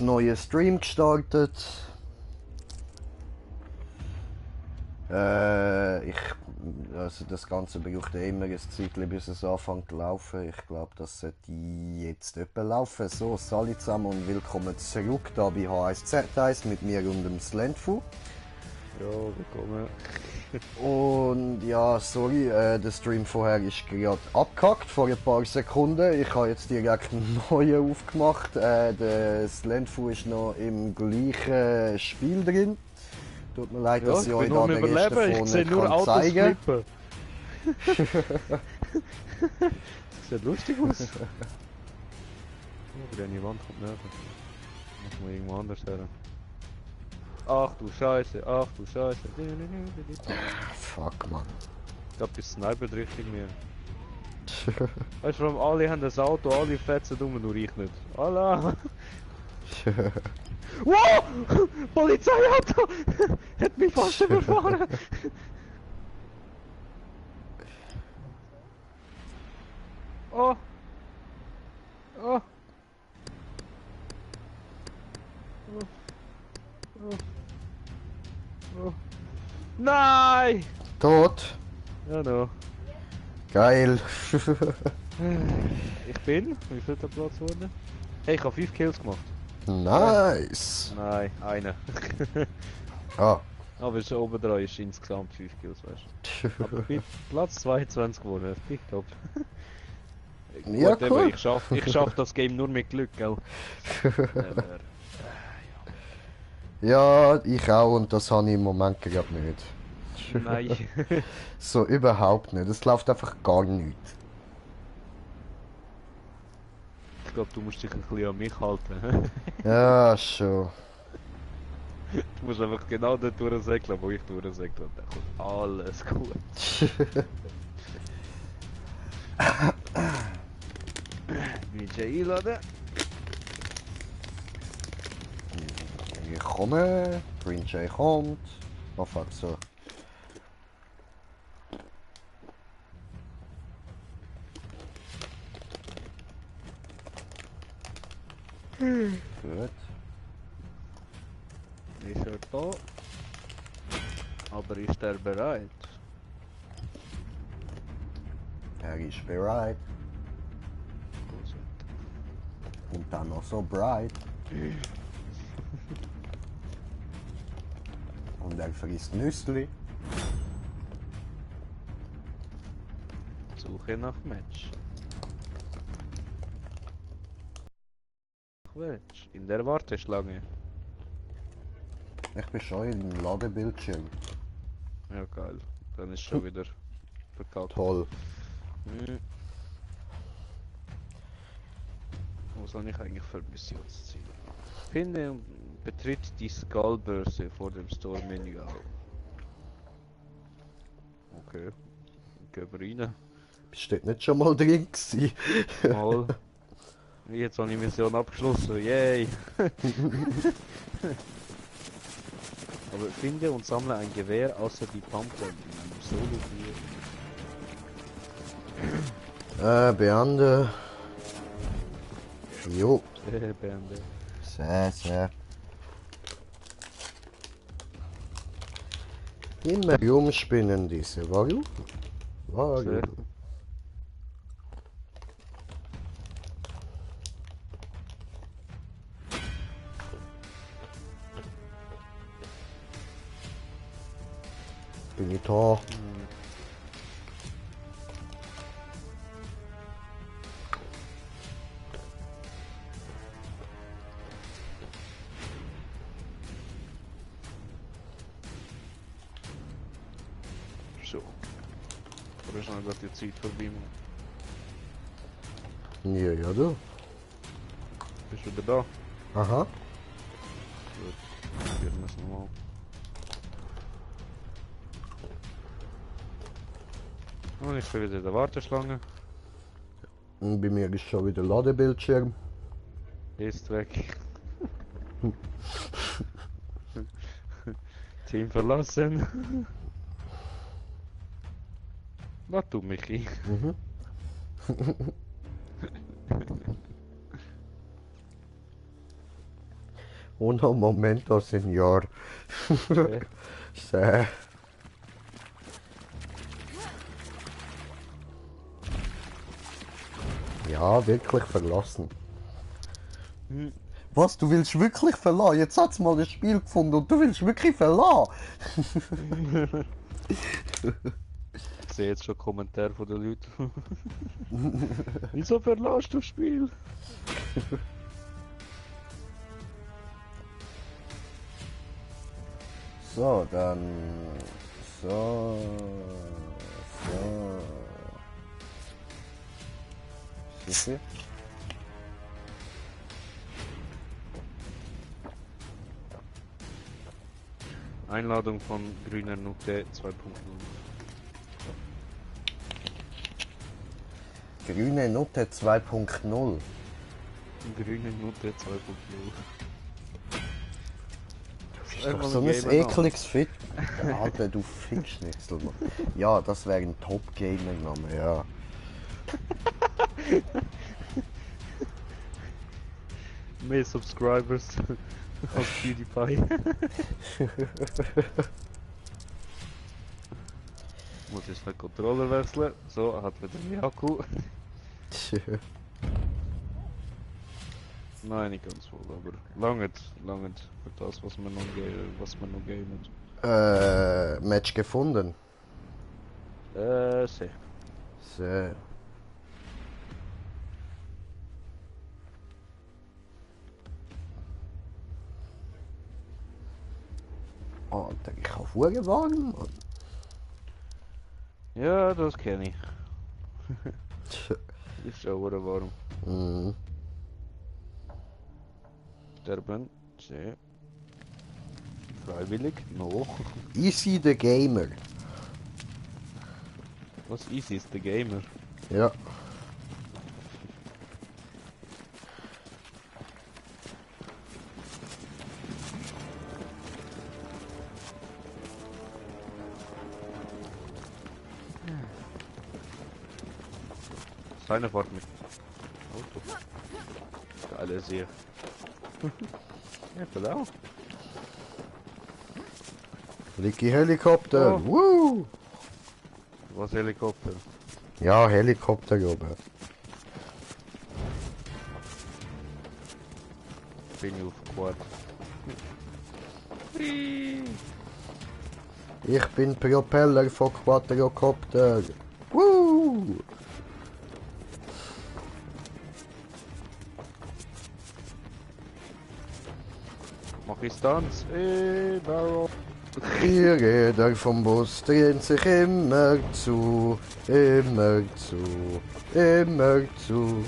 Neuen Stream gestartet. Also das Ganze braucht ja immer ein Zeitchen, bis es anfängt zu laufen. Ich glaube, das sollte jetzt etwa laufen. So, salut zusammen und willkommen zurück da bei H1Z1 mit mir und dem Slendfu. Ja, willkommen. Und ja, sorry, der Stream vorher ist gerade abgehackt, vor ein paar Sekunden. Ich habe jetzt direkt einen neuen aufgemacht. Der Slendfu ist noch im gleichen Spiel drin. Tut mir leid, dass ich euch da den Rest davon ich sehe nicht nur kann Autos zeigen. flippen. Das sieht lustig aus. Oh, die Wand kommt näher. Muss man irgendwo anders her. Ach du Scheiße, ach du Scheiße. Fuck, Mann. Ich glaube, die Sniper richtig mehr. Weißt du, vor allem alle haben das Auto, alle fetzen um, nur ich nicht. Allah! Wow! Polizeiauto! Hat mich fast überfahren! Oh! Oh! Oh. Nein! Tot? Ja, no. Geil. Ich bin? Wie viel der Platz wurde? Hey, ich habe 5 Kills gemacht. Nice. Nein, eine. Ah. Aber schon oben dran ist insgesamt 5 Kills, weißt du. Aber ich bin Platz 22 geworden, top. Ja, Gut, cool. eben, ich schaff das Game nur mit Glück, gell? Ja, ich auch und das habe ich im Moment gerade nicht. Nein. So überhaupt nicht. Es läuft einfach gar nicht. Ich glaube, du musst dich ein bisschen an mich halten. Ja, schon. Du musst einfach genau dort durchsäckeln, wo ich durchsäckle. Und dann kommt alles gut. Ninja einladen. Ich komme. Green Jay kommt. Oh fuck, so. Gut. Ist er da? Aber ist er bereit? Er ist bereit. Und dann noch so bright. Und er frisst Nüssli. Suche nach Match. Match. In der Warteschlange. Ich bin schon im Ladebildschirm. Ja, geil. Dann ist schon wieder verkackt. Toll. Hm. Was soll ich eigentlich für Missionsziele? Finde und betritt die Skullbörse vor dem Store-Menü auf. Okay. Gehen wir rein. Bist du dort nicht schon mal drin gewesen? Mal. Jetzt habe ich die Mission abgeschlossen. Yay! Aber finde und sammle ein Gewehr außer die Pumpe im Solo Beende. Jo. Bände. Sehr, sehr. Immer rumspinnen diese. Warum? Warum? Bin ich da? So. Oder ist noch gerade die Zeit vorbei? Ja, ja, du. Bist du wieder da? Aha. Gut. Probieren wir es nochmal. Und ich bin wieder in der Warteschlange. Und bei mir ist schon wieder Ladebildschirm. Ist weg. Team verlassen. Was du, Michi? Mhm. Uno momento, Senor. Okay. Sehr. Ja, wirklich verlassen. Hm. Was, du willst wirklich verlassen? Jetzt hat's mal ein Spiel gefunden und du willst wirklich verlassen? Ich sehe jetzt schon Kommentare von den Leuten. Wieso verlässt du das Spiel? So, dann... So... So... Sicher? Einladung von Grüner Nutte 2.0. Grüne Note 2.0. Grüne Nutte 2.0. Das ist doch so ein ekliges Fit. Alter, du Fickschnitzel, Mann. Ja, das wäre ein Top-Gamer-Name, ja. Mehr Subscribers als PewDiePie. Muss jetzt den Controller wechseln. So, hat wieder mehr Akku. Nein, nicht ganz voll, aber langt für das, was man noch gamet. Match gefunden. Sehr. Sehr. Alter, ich habe vorgewarnt, Mann. Ja, das kenne ich. Ist schon warm. Mhm. Sterben, sehr. Freiwillig, no. Easy the Gamer. Was easy ist der Gamer? Ja. Seine Fahrt mit Auto. Geile Serie. Ja, genau. Licky Helikopter. Oh. Woo! Was Helikopter? Ja, Helikopter, oben. Bin ich auf Quad. Ich bin Propeller von Quadrocopter. Woo! Mach ich Stunts? Barrel. Die Räder vom Bus drehen sich immer zu, immer zu, immer zu.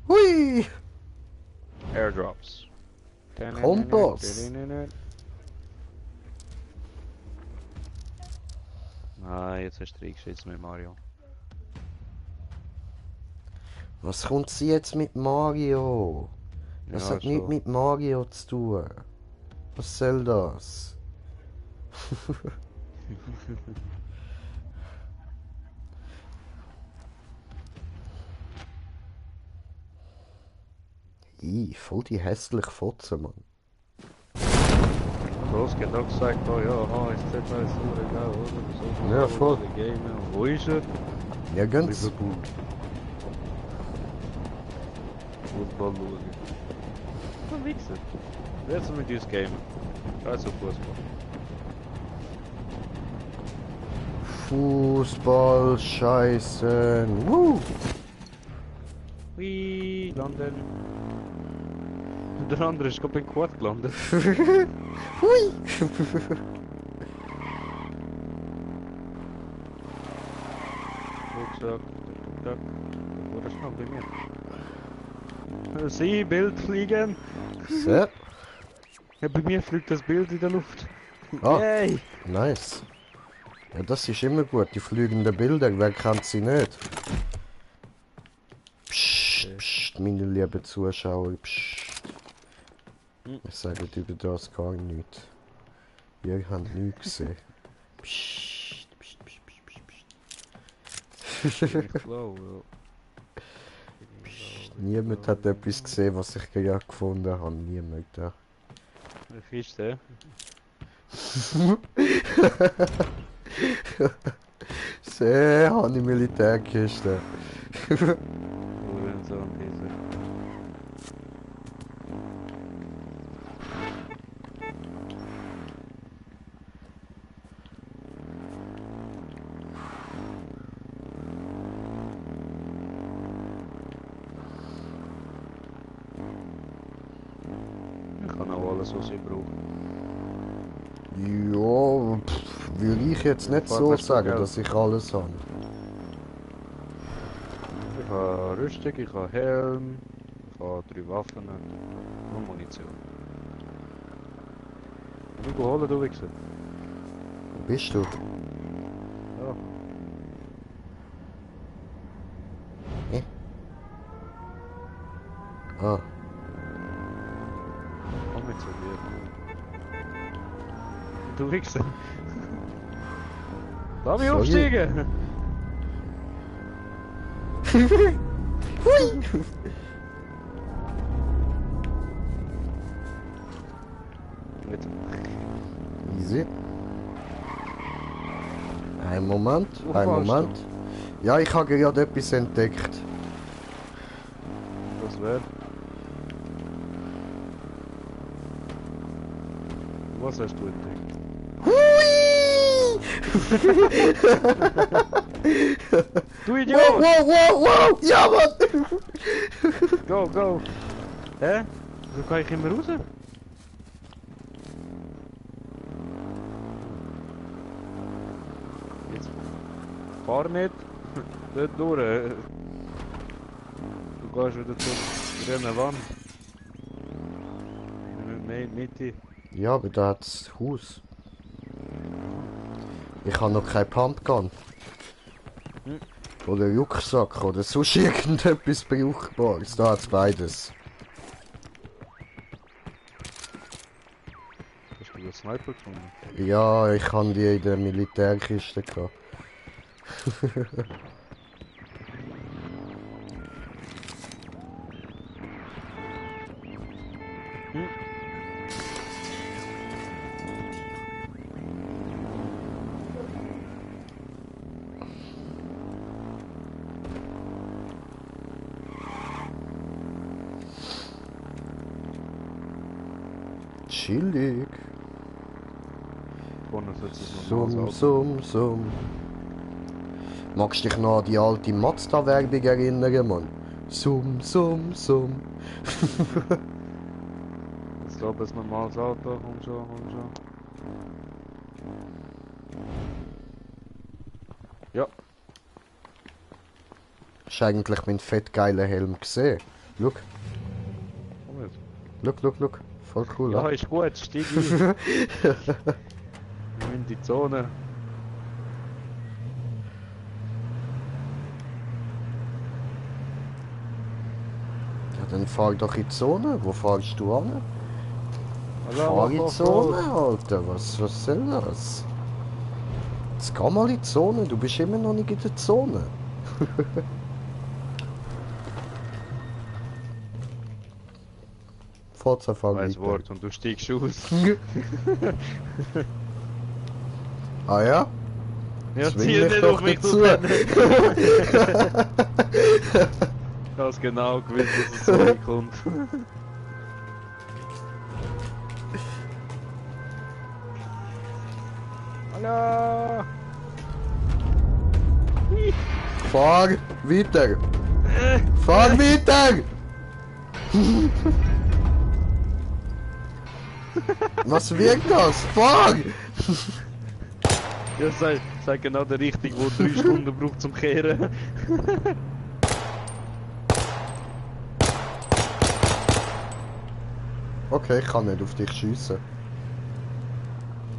Hui! Airdrops. Kompass. Ah, jetzt hast du reingeschissen mit Mario. Was kommt sie jetzt mit Mario? Das Ja, hat nichts schon. mit Mario zu tun. Was soll das? Voll die hässliche Fotze, Mann. Groß hat auch gesagt, oh ja, HSZ ist so egal, oder? So Ja, voll. Game. Wo ist er? Nirgends. Liverpool. Fußball schauen. So ein Wichser. Wer soll mit uns gamen? Scheiß auf Fußball. Fußball, Scheißen. Woo! Hui, landen. Der andere ist gerade beim Quad gelandet. Hui! Rucksack, Rucksack. Wo ist noch bei mir? Sie, Bild fliegen. So. Ja, bei mir fliegt das Bild in der Luft. Ah. Yay! Nice. Ja, das ist immer gut. Die fliegenden Bilder, wer kennt sie nicht? Psst, psst, meine lieben Zuschauer, psst. Ich sage über das gar nichts. Ihr habt nichts gesehen. Psst, psst, psst, psst, psst, psst. Bin ich blau, ja. Bin ich blau, Niemand hat etwas gesehen, was ich gerade gefunden habe. Niemand. Ja. Wie ist der? Sehr, habe ich Militärkiste. Hurensohn, dieser. Ich kann auch alles, was ich brauche. Ja, will ich jetzt nicht so Was hast du sagen, Geld? dass ich alles habe. Ich habe Rüstung, ich habe Helm, ich habe 3 Waffen und Munition. Du holen, du Wichser. Wo bist du? Ja, Ah, komm mit zu dir. Du Wichser. Lass mich Sorry. aufsteigen! Jetzt. easy. Ein Moment, Wo ein fährst Moment. Ja, ich habe gerade etwas entdeckt. Das wäre. Was hast du entdeckt? Hui! Du Wow, Idiot! wow, wow, wow! Ja, Mann! Go, go! Hä? So kann ich immer raus? Jetzt fahr nicht dort durch. Du gehst wieder zur grünen Wand. Mitte. Ja, aber da hat's Haus. Ich habe noch kein Pumpgun. Hm. Oder Rucksack oder sonst irgendetwas Brauchbares. Da hat's beides. Hast du den Sniper gefunden? Ja, ich habe die in der Militärkiste gehabt. Hm. Chillig. Vorne sollte es noch Summ, summ, summ. Magst du dich noch an die alte Mazda-Werbung erinnern, Mann? Summ, summ, summ. Ich glaube, es ist ein normales Auto. Komm schon, komm schon. Ja, Hast du eigentlich meinen fettgeilen Helm gesehen? Schau, komm jetzt. schau. Voll cool, Ja, ja? ist gut, steig ein. Wir müssen die Zone. Ja, dann fahr doch in die Zone. Wo fahrst du an? Fahr in die mach, Zone, Alter. Was soll das? Jetzt geh mal in die Zone. Du bist immer noch nicht in der Zone. Forza, fahr Weiss weiter. Wort und du steigst aus. Ah ja? Ja, Zwing zieh mich nicht doch auf mich dazu. zu rennen. Ich hab's genau gewusst, dass es so weit kommt. Hallo! Fahr weiter. Fahr weiter. Was wirkt das? Fahr! Ja, sei genau der Richtung, wo 3 Stunden braucht zum Kehren. Okay, ich kann nicht auf dich schiessen.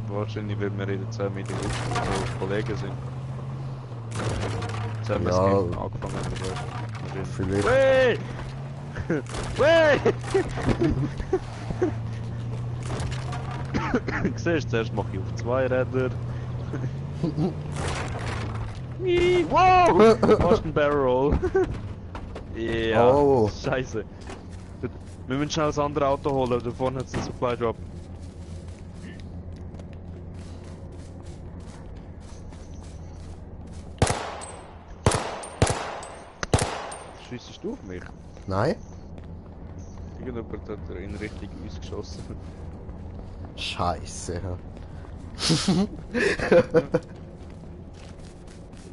Wahrscheinlich, weil wir in der 10 Minuten so Kollegen sind. Jetzt haben wir Ja. das Game angefangen, aber Vielleicht. Wey! Wey! Siehst du, zuerst mache ich auf 2 Räder. Wow! Fast ein Barrel Roll. Ja, Oh. scheiße. Wir müssen schnell das andere Auto holen, da vorne hat es einen Supply Drop. Schiessest du auf mich? Nein? Irgendjemand hat in Richtung uns geschossen. Scheiße. Ja.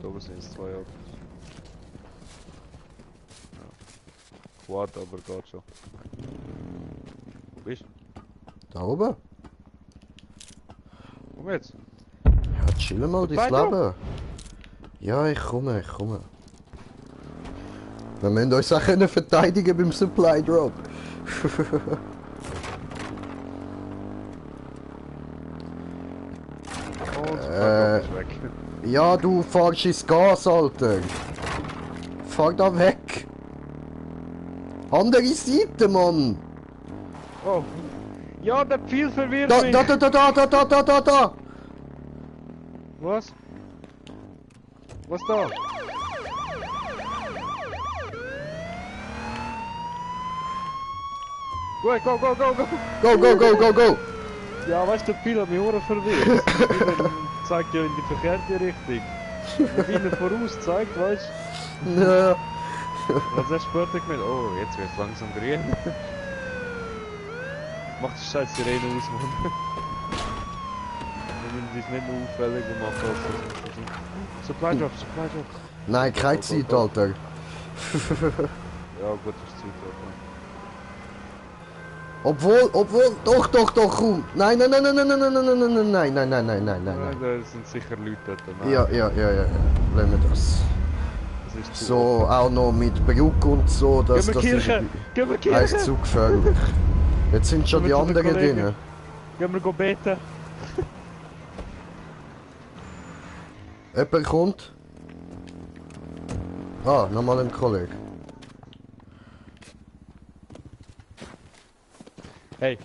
Da oben sind es 2 Autos. Ja. Quad, aber geht schon. Wo bist du? Da oben? Komm jetzt. Ja, chill mal dein Supply Drop? Leben. Ja, ich komme. Wir müssen uns auch können verteidigen beim Supply Drop. Oh, das Supply Drop ist weg. Ja, du fahrst ins Gas, Alter. Fahr da weg. Andere Seite, Mann. Oh. Ja, der Pfeil verwirrt Da, mich. da. Was? Was da? Gut, go! Go. Ja, weißt du, der Pfeil hat mich auch verwirrt. Der zeigt ja in die verkehrte Richtung. Und wie er voraus zeigt, weißt du, Ja. was er später gemeint, oh, jetzt wird es langsam grün. Mach die scheiß Sirene aus, Mann. Wir müssen uns nicht nur auffälliger machen als das müssen. Supply Drop. Nein, keine Zeit, Alter. Ja, gut, das ist Zeit, Alter. Obwohl, doch, komm. Nein. Ja, da sind sicher Leute dort. Nein, Ja. Lassen wir das. das ist zu So, offen. auch noch mit Brücke und so, Gehen das wir ist Kirche! Gehen wir heißt Kirche! zu gefährlich. Jetzt sind schon Gehen die wir zu den anderen Kollegen. drin. Gehen wir beten! Jemand kommt. Ah, nochmal ein Kollege. Hey,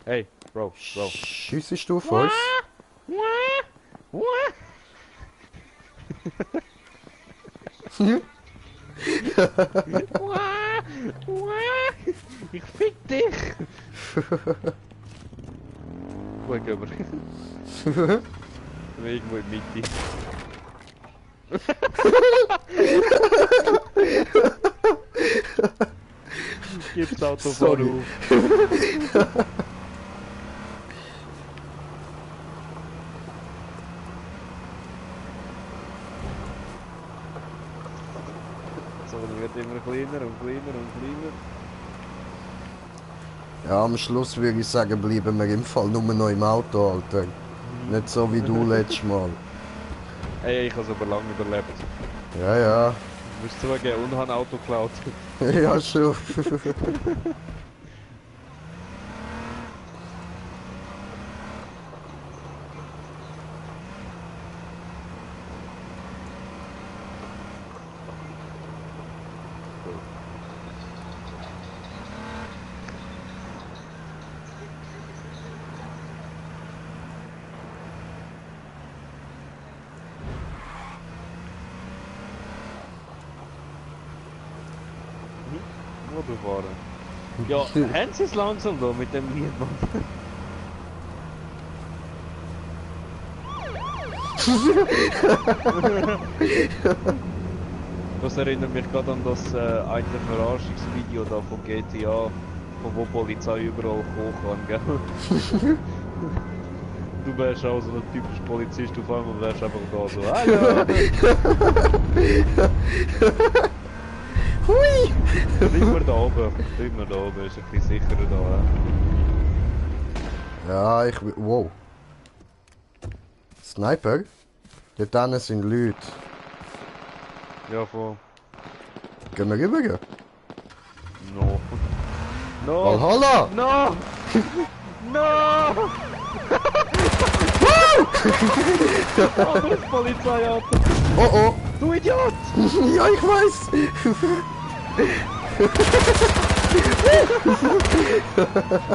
Bro. Schiessest du auf uns? Ich fick dich! Gut, gehen wir. Irgendwo in die Mitte. Gib das Auto vor Sorry. auf. So, dann wird immer kleiner und kleiner. Ja, am Schluss würde ich sagen, bleiben wir im Fall nur noch im Auto, Alter. Nicht so wie du letztes Mal. Hey, ich habe es aber lange überlebt. Ja. Ich muss zugeben, und habe ein Auto geklaut. Ja, schon. Wo du fahren? Ja, haben sie es langsam da mit dem Lied, Mann? Das erinnert mich gerade an das eine Verarschungsvideo da von GTA, von wo Polizei überall hoch kann, gell? Du wärst auch so ein typischer Polizist, auf einmal wärst einfach da so, hallo! Hui! Immer da oben, ist ein bisschen sicherer da. Ja, ich will. Wow. Sniper? Dort hinten sind Leute. Ja, voll. Gehen wir rüber? No. No! Valhalla! No! No! Anderes Polizeiauto! Oh! Du Idiot! Ja, ich weiß!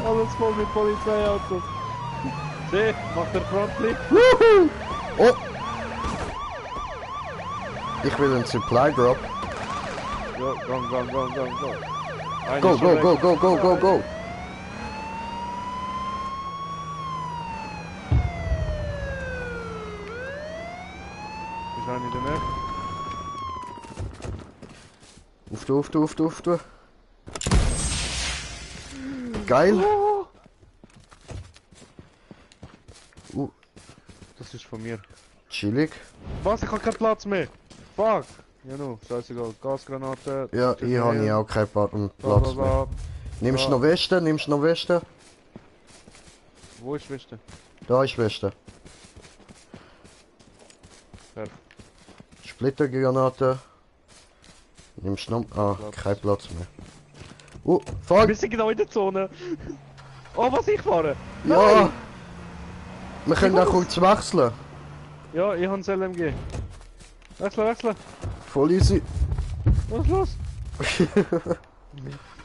Alles voll mit Polizeiautos! Seh, macht der Frontflip! Wuhu! Oh! Ich will einen Supply Drop. Ja, go. Einer Go, ist schon go, weg. go, go, go, go, go. Ist einer in der Nähe? Auf du. Geil. Das ist von mir. Chillig. Was? Ich hab keinen Platz mehr. Fuck. Ja, no, scheißegal. Gasgranate. Ja, ich habe ja auch keinen Platz mehr. Nimmst du Ja. noch Westen? Wo ist Westen? Da ist Westen. Ja. Splittergranate. Nimmst du noch... Ah, Platz. kein Platz mehr. Fuck! Wir sind genau in der Zone. Oh, was ich fahre? Ja! Nein! Wir können auch Was? kurz wechseln. Ja, ich habe das LMG. Wechseln. Voll easy. Was ist los?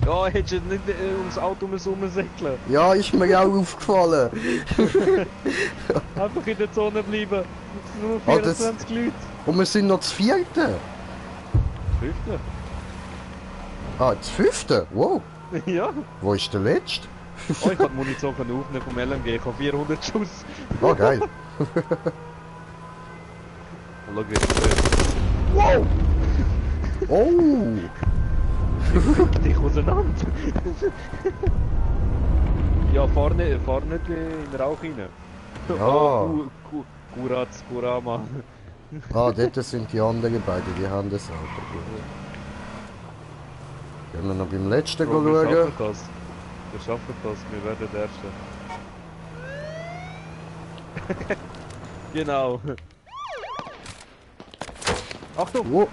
Ja, hättest du nicht ums Auto rumsäckeln. Ja, ist mir auch aufgefallen. Einfach in der Zone bleiben. Es sind nur Ah, das- 24 Leute. Und wir sind noch das vierte. Fünfte? Ah, das fünfte? Wow. Ja. Wo ist der letzte? Oh, ich kann Munition aufnehmen vom LMG. Ich habe 400 Schuss. Oh, geil. Schau, wie es Wow! Oh! dich auseinander. Ja, fahr nicht in den Rauch rein. Ja. Oh, Kuratz, Kurama. Ah, dort sind die anderen beiden, die haben das Auto. Gehen wir noch beim letzten Bro, wir schauen. schaffen das. Wir schaffen das, wir werden der Erste. Genau. Achtung! Oh,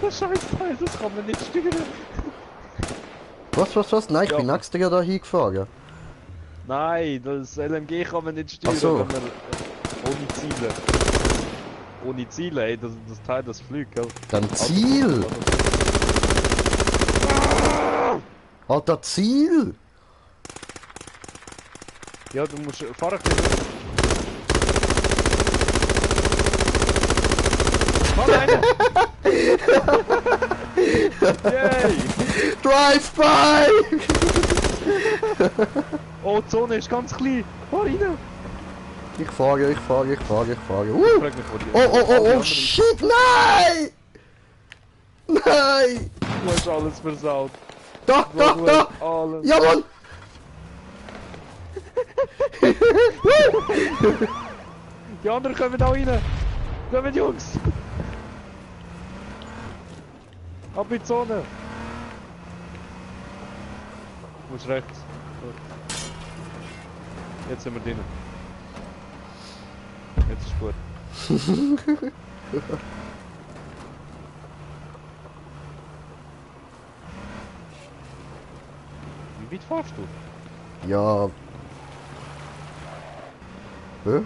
Das Scheißteil, das kann man nicht steuern. was? Nein, ich Ja. bin extra da hingefahren. Nein, das LMG kann man nicht steuern, Ach so. wenn man, ohne Ziele. Ohne Ziele, ey, das Teil, das fliegt, gell? Dann Ziel! Alter, Ziel! Ja, du musst fahren können. Komm, einer! Yay! Drive-by! Oh, die Zone ist ganz klein. Fahr rein! Ich fahre. Ich frag mich, wo die... Oh, shit, nein! Nein! Du hast alles versaut. Da! Du hast alles... Ja, Mann! Die anderen kommen da rein! Kommen, Jungs! Ab in die Zone! Du musst rechts. Jetzt sind wir drin. Jetzt ist gut. Wie weit fahrst du? Ja. Hä?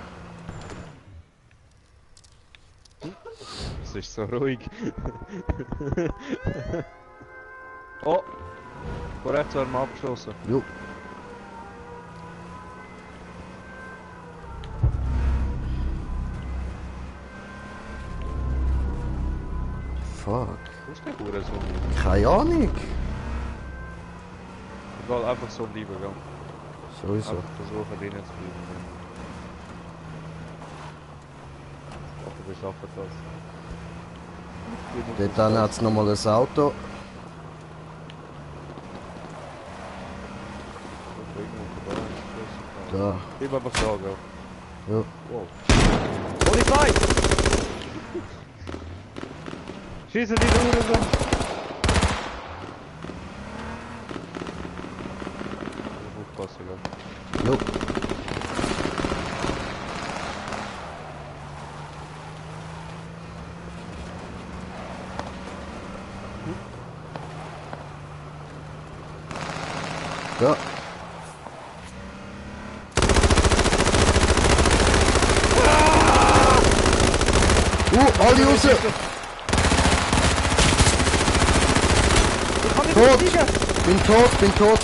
Es ist so ruhig. Oh! Von rechts werden wir abgeschossen. Jo. Fuck. Wo ist der Hurensohn? Keine Ahnung. Egal, einfach so bleiben, gell? Sowieso. Einfach versuchen, drinnen zu bleiben. Gell? Aber wir schaffen das. Dort dann hat es nochmal ein Auto. Da. Bleib einfach da, gell? Ja. Wow. Polizei! Schießen die Hurensohn! Aufpassen, gell? Jo. Ja. Alle raus! Ich kann nicht Tot! steigen!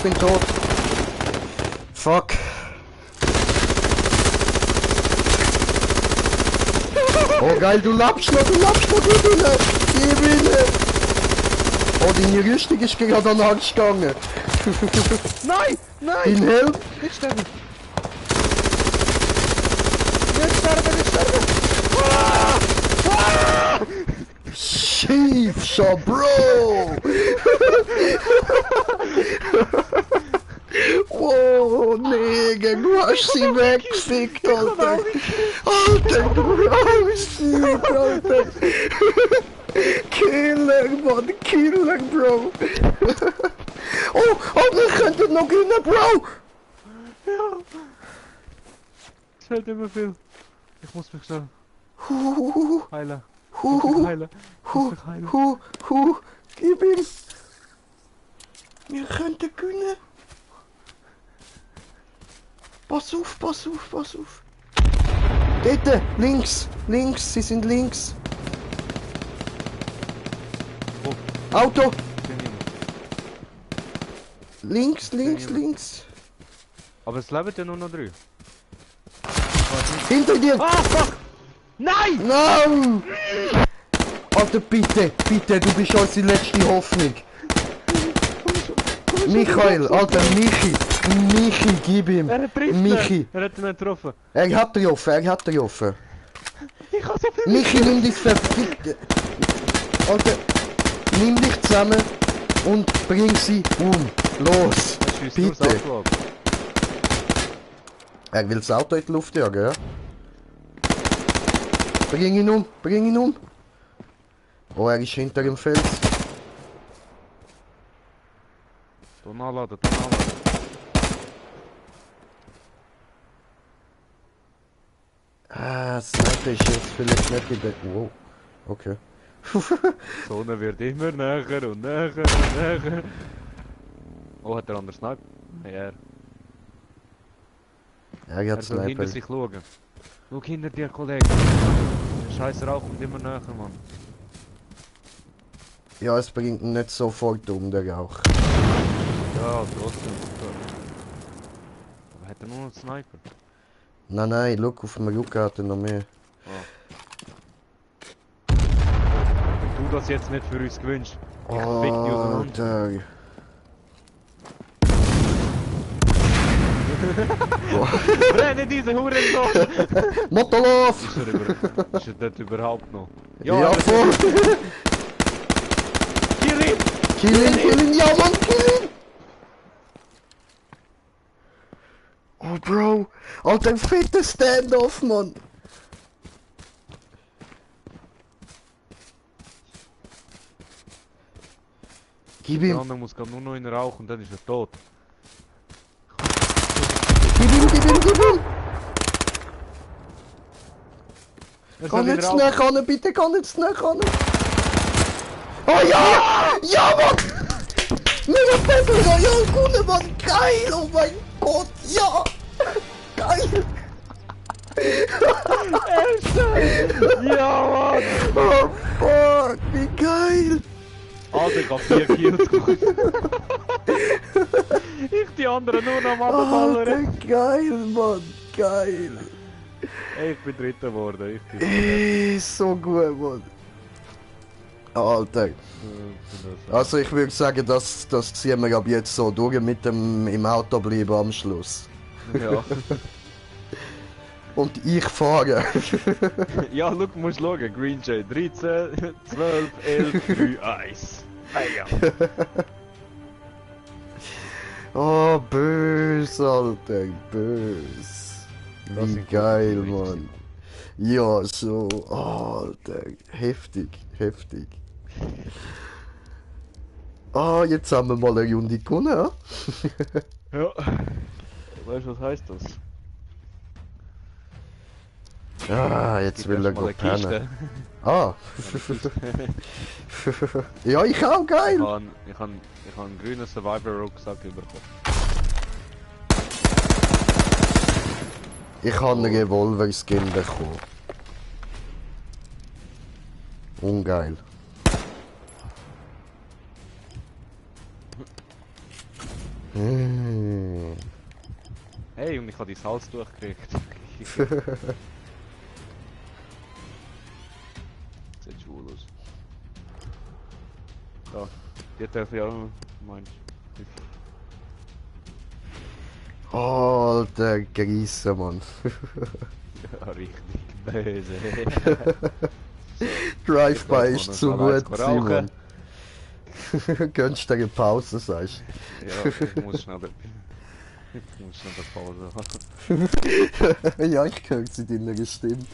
Bin tot! Fuck! Oh geil, du lebst noch, gib ihn! Gib ihn! Oh, deine Rüstung ist gerade an den Arsch gegangen. Nein! Dein Helm? Nicht sterben! Nicht sterben! Schief schon, Bro! Wow, Nigga, du hast sie weggefickt, Alter! Alter, du hast sie, Alter! Killer, Mann, Killer, Bro! Oh, wir könnten noch gewinnen, Bro! Ja! Es fällt immer viel. Ich muss mich schnell heilen. Heilen. Gib ihm! Wir könnten gewinnen! Pass auf! Dort! Links! Sie sind links! Oh. Auto! Bin ich nicht. Links! Aber es leben ja nur noch 3. Hinter dir! Ah, fuck! Nein! Nein! Alter, bitte, du bist unsere letzte Hoffnung. Michael, Alter, Michi, gib ihm. Er hat getroffen. Michi. Er hat ihn nicht getroffen. Er hat getroffen. Ich kann so viel. Michi, nimm dich verfickte. Alter, nimm dich zusammen und bring sie um. Los, Er schießt nur das bitte. Auto ab. Er will das Auto in die Luft jagen, ja? Bring ihn um. Oh, er ist hinter dem Fels. Dann anladen. Ah, Sniper ist jetzt vielleicht nicht in der... Wow, okay. Die Sonne wird immer näher und näher. Oh, hat der andere Sniper? Ja, Er hat er soll hinter Sniper. sich schauen. Schau hinter dir, Kollege. Der scheiß Rauch kommt immer näher, Mann. Ja, es bringt ihn nicht sofort um, der Rauch. Ja, trotzdem. Aber hat er nur noch einen Sniper? Nein, look, auf dem Rücken hat er noch mehr. Wenn du das jetzt nicht für uns gewünscht, ich fick dich auseinander. Alter. Brenne diese Hurensohn! Motolauf! Ist er dort überhaupt noch? Ja, voll! Kill ihn! Kill ihn, ja Mann, kill ihn! Oh Bro, Alter, fetter Standoff, Mann! Gib Der ihm, andere muss gerade nur noch in den Rauch und dann ist er tot. gib ihm! Er Geh soll in nicht den zu Rauch. nah ran, bitte, geh nicht zu nah ran! Oh ja! Ja, Mann! Mega Battle Royale gewonnen, Mann! Geil! Oh mein Gott, ja! Geil! Ja, Mann! Oh fuck, wie geil! Alter, ich hab 4 Kills gemacht. Ich die anderen nur noch am Alter, Abballern. geil, Mann! Geil! Ey, ich bin Dritter geworden. Ich bin So gut, Mann! Alter! Also ich würde sagen, das ziehen wir ab jetzt so durch mit dem im Auto bleiben am Schluss. Ja. Und ich fahre. Ja, schau, du musst schauen. Green Jay 13, 12, 11, 3, 1. Hey, ja. Oh, böse, Alter, böse. Das Wie sind geil, gute Mann. Ja, so, Alter, heftig. Ah, jetzt haben wir mal eine Runde gewonnen, ja? Ja. Weißt du, was heißt das? Ah, jetzt Gib will er erst mal go eine pennen. Kiste. Ah. Ja, ich auch, geil. Ich habe einen grünen Survivor-Rucksack bekommen. Ich habe einen Revolver-Skin bekommen. Ungeil. Hey, und ich habe dein Hals durchgekriegt. Die darf ja, meinst du? Alter Griese, Mann. Ja, richtig böse. So, ich Drive-by gehe ist noch zu schnell eins gut gewesen, rauchen. Mann. Gönnst dir eine Pause, sagst Ja, ich muss schnell, ich muss schnell eine Pause haben. du? Ja, ich höre es in deiner Stimme.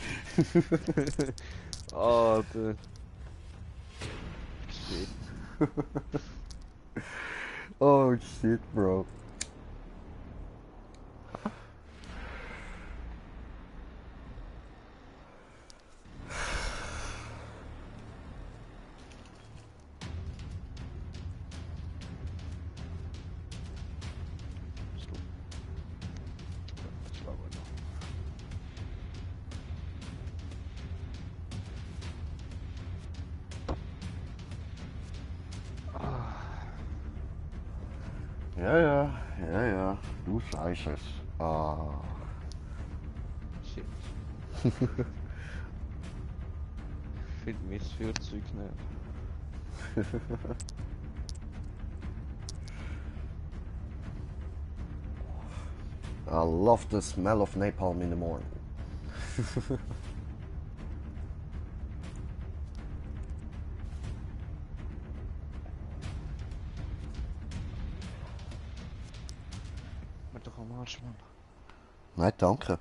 Alter. Shit. Oh shit, bro. Stopp. Das war aber noch. Ja, ja, ja, ja. Du sagst es. Ah. Shit. Ich finde mein Führzeug nicht. I love the smell of napalm in the morning. Mir doch am Arsch, Mann. Nein, danke.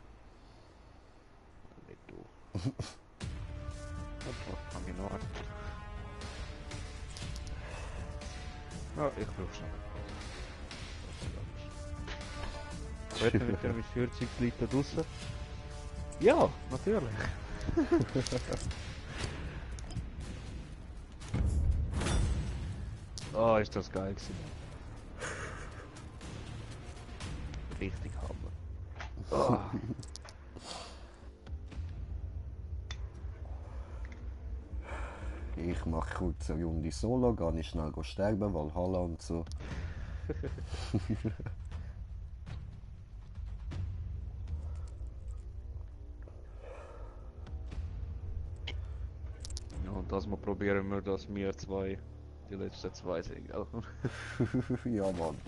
Nicht du. Einfach, hab ich noch einen. Ja, ich brauch schnell. Wetten mit dem 40 Liter draussen? Ja, natürlich. Oh, ist das geil gewesen. Richtig Hammer. Oh. Ich mache kurz eine Runde Solo, gehe ich schnell sterben, Valhalla und so. Ja, und das mal probieren wir, dass wir zwei die letzten zwei sind, gell? Ja, Mann.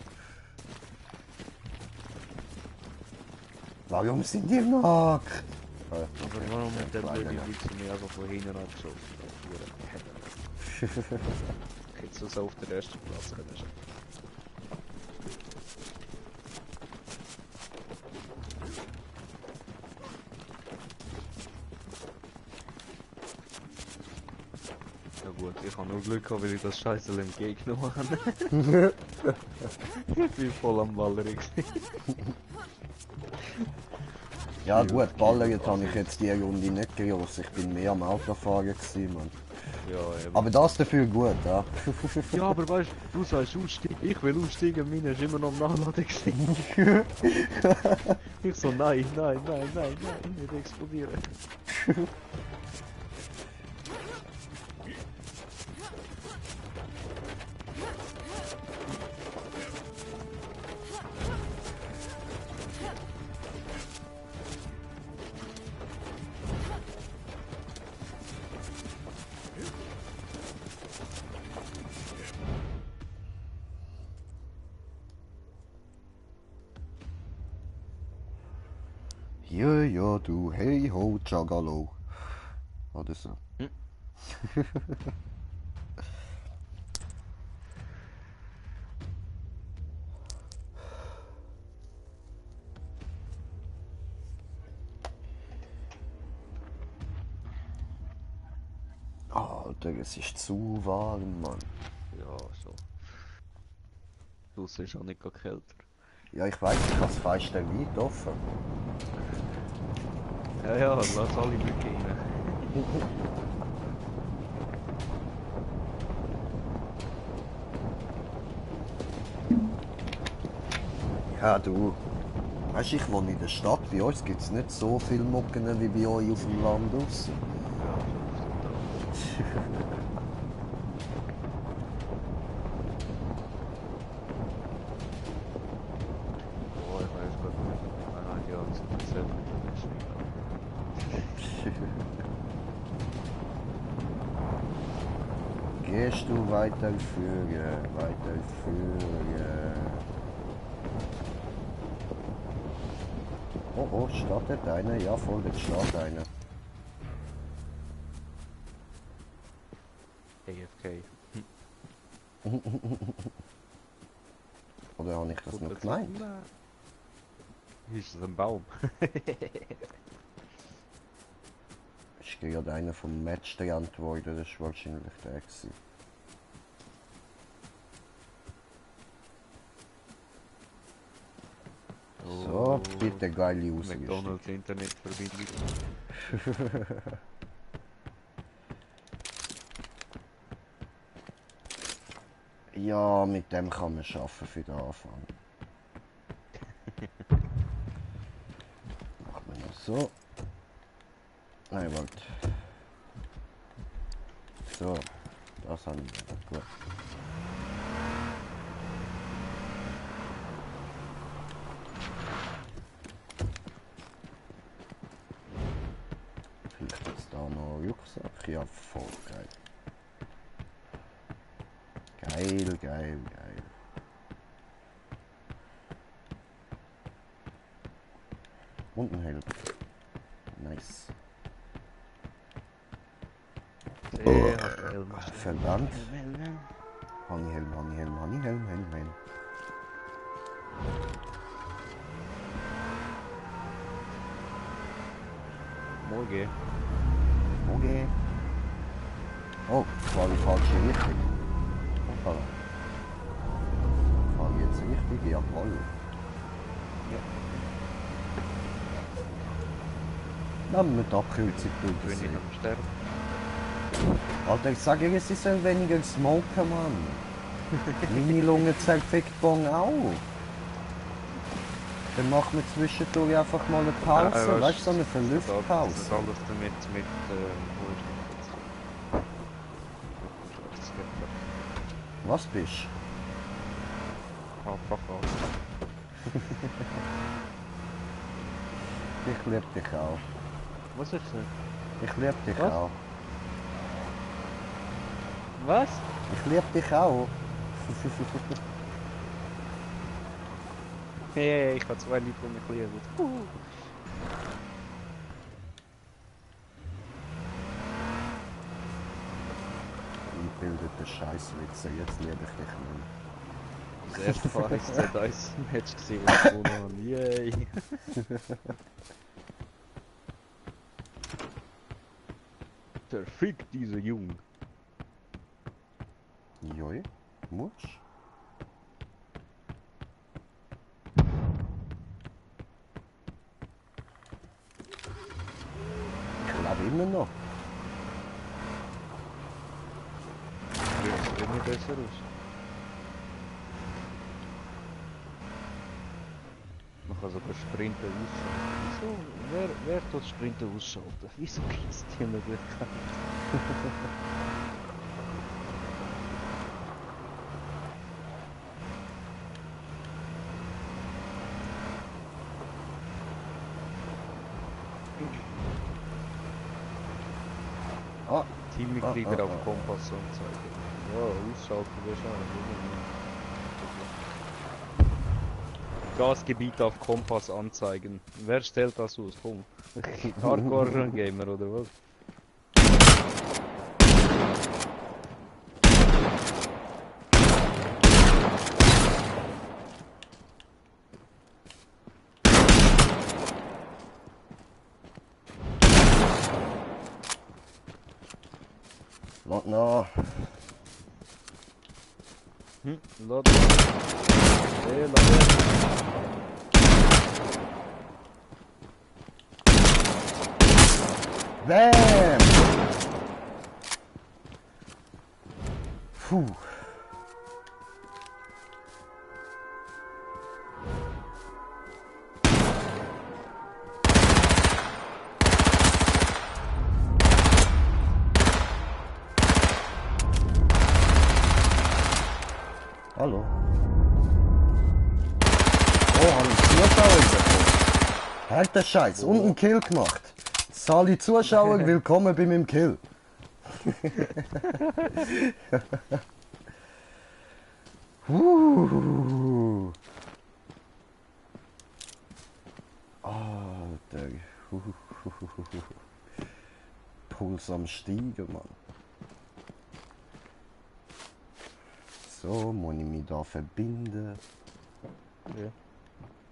Warum sind die nackt? Aber warum hat der blöde Wichser mir einfach von hinten abgeschossen? Ich hätte so auf den ersten Platz können schauen. Ja gut, ich habe nur Glück gehabt, weil ich das Scheiße entgegengenommen habe. Ich bin voll am Ballerig. Ja gut, ballert habe ich jetzt die Runde nicht groß. Ich bin mehr am Autofahren gewesen, Mann. Ja, eben. Aber das dafür gut, ja. Ja, aber weißt du, sagst aussteigen, ich will aussteigen, meine ist immer noch am Nachladen gewesen. Ich so, nein, nicht explodieren. Ja, ja, du, hey ho, Jagalo. Oder so. Hm? Alter, es ist zu warm, Mann. Ja, so. Draussen ist auch nicht gar kälter. Ja, ich weiß, ich habe das Fenster weit offen. Ja, lass alle Mücke rein. Ja, du. Weißt du, ich wohne in der Stadt. Bei uns gibt es nicht so viele Mucken wie bei euch auf dem Land aus. Oh, ich weiß gar nicht. Nein, ja, das ist erzählt mit dem gehst du weiterführen, weiterführen. Oh, oh, startet einer? Ja, voll, jetzt startet einer. AFK. Oder habe ich das noch gemeint? Hier ist ein Baum. Ist gerade einer vom Match gerannt worden, das war wahrscheinlich der gewesen. So, bitte geile Ausrüstung. McDonald's Internetverbindung. Ja, mit dem kann man arbeiten für den Anfang. Machen wir noch so. Nein, warte. So, das haben wir. Gut. Vielleicht jetzt da noch Rucksack. Ja, voll geil. Geil, geil, geil. Und ein Helm. Nice. Verdammt. Honeyhelm, Honeyhelm, Honeyhelm, Helm. Morgen. Okay. Oh, das war die falsche Richtung. Hoppala. Fahre ich jetzt richtig? Jawohl. Ja. Nehmen wir die Abkürzung durch. Bin ich am Sterben. Alter, ich sage dir, sie sollen weniger smoken, Mann. Meine Lunge zerfickt Bon auch. Dann machen wir zwischendurch einfach mal eine Pause, weißt du, so eine Verlustpause. Das ist alles damit mit Was bist du? Einfach aus. Ich liebe dich auch. Was ist das? Ich liebe dich Was? auch. Was? Ich liebe dich auch. Hey, ich habe 2 Leute, die mich lieben. Eingebildete Scheißwitze, jetzt liebe ich dich nicht. Das erste VXZ1-Match gesehen, was ich gewonnen habe. Yay! Verfickt diese Jung! Joi, Mutsch. Ich lebe immer noch. Ja, das sieht nicht besser aus. Man kann sogar Sprinten ausschalten. Wieso? Wer tut Sprinten ausschalten? Wieso gibt es die Möglichkeit? Ah, Teammitglieder auf Kompass anzeigen. Ja, ausschalten wäre schon. Gasgebiet auf Kompass anzeigen. Wer stellt das aus? Komm. Hardcore Gamer oder was? Lot noch. Lad. Hey, lad. Bam! Puh. Hallo. Oh, haben Zuschauer bekommen. Harter Scheiß. Und einen Kill gemacht. Sali Zuschauer, willkommen bei meinem Kill. Alter. Puls am Steigen, Mann. So, muss ich mich da verbinden. Ja.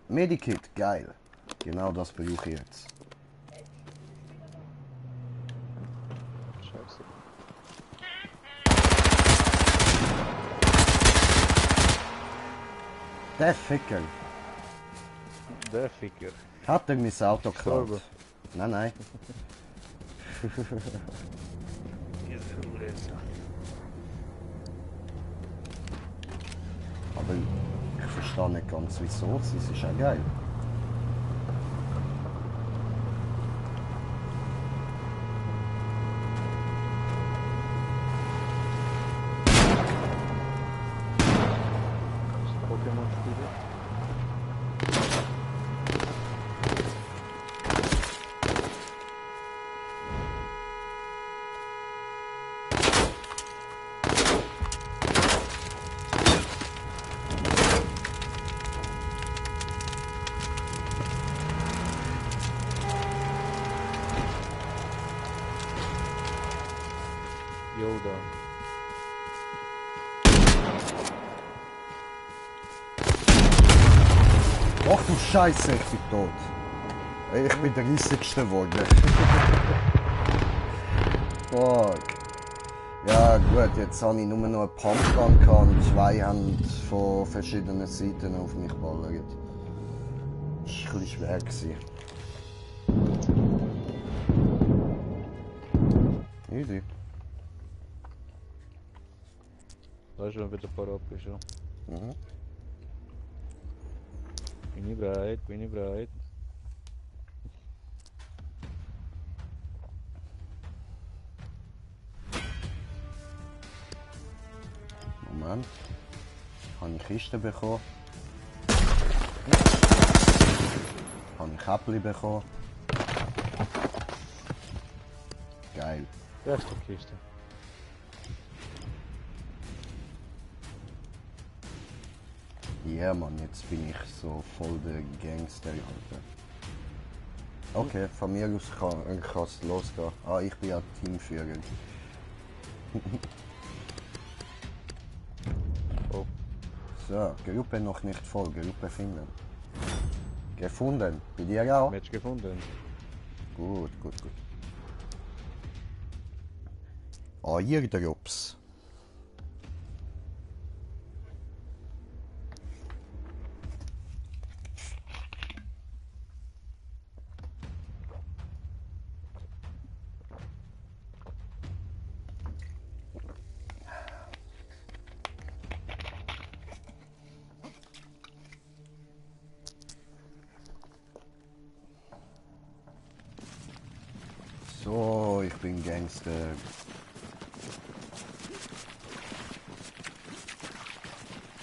Medikit, geil. Genau das brauche ich jetzt. Scheiße. Der Ficker. Der Ficker. Hat er mein Auto Gestorben. geklaut? Nein, nein. Aber ich verstehe nicht ganz wieso. Es ist auch geil. Pokémon-Spiele. Yoda. Ach du Scheiße, ich bin tot. Ich bin der Riesigste geworden. Fuck. Ja gut, jetzt habe ich nur noch einen Pumpgun und zwei haben von verschiedenen Seiten auf mich geballert. Das war ein bisschen schwer gewesen. Easy. Da ist schon wieder parat bist, ja. Mhm. Bin ich bereit, bin ich bereit. Moment. Habe ich Kisten bekommen. Habe ich Käppli bekommen. Geil. Das ist die Kiste. Ja Mann, jetzt bin ich so voll der Gangster, Alter. Okay, von mir aus kann es losgehen. Ah, ich bin ja Teamführer. Oh. So, Gruppe noch nicht voll, Gruppe finden. Gefunden. Bei dir auch? Match gefunden. Gut, gut, gut. Airdrops. So, ich bin Gangster.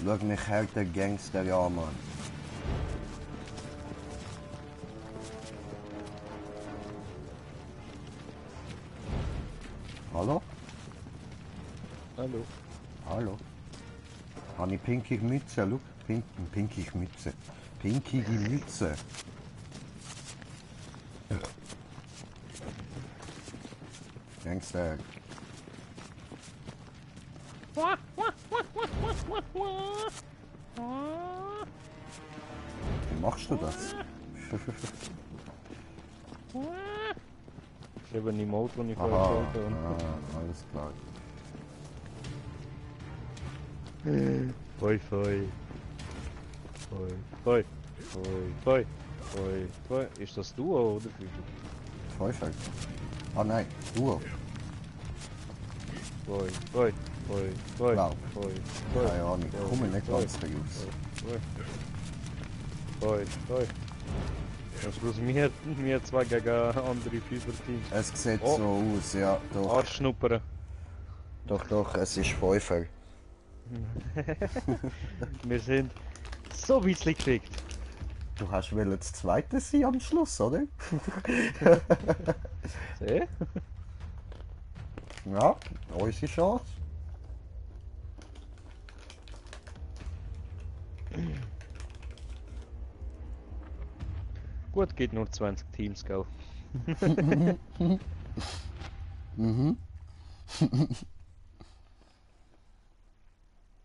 Schau mich halt der Gangster an, Mann. Hallo? Hallo. Hallo? Habe ich pinkige Mütze? Schau, pinkige Mütze. Pinkige Mütze. Gangster. Wie machst du das? Ich habe ein Emote, das ich vorher Aha, erzählt habe. alles klar. Foi, foi. Foi, foi. Foi, foi. Foi, foi. Ist das Duo oder Fünfer? Teufel. Ah nein, Duo. Foi, foi. Foi, foi. Wow. Foi, foi. Keine Ahnung, ich komme nicht ganz raus. Foi. Foi, foi. Am Schluss wir zwei gegen andere Fünfer-Teams. Es sieht Oh. so aus, ja, doch. Arschschnuppern. Doch, es ist Pfeifer. Wir sind so ein bisschen gekriegt. Du hast wohl das zweite sein am Schluss, oder? Seh? Ja, unsere Chance. Gut, geht nur 20 Teams, gell? Mhm.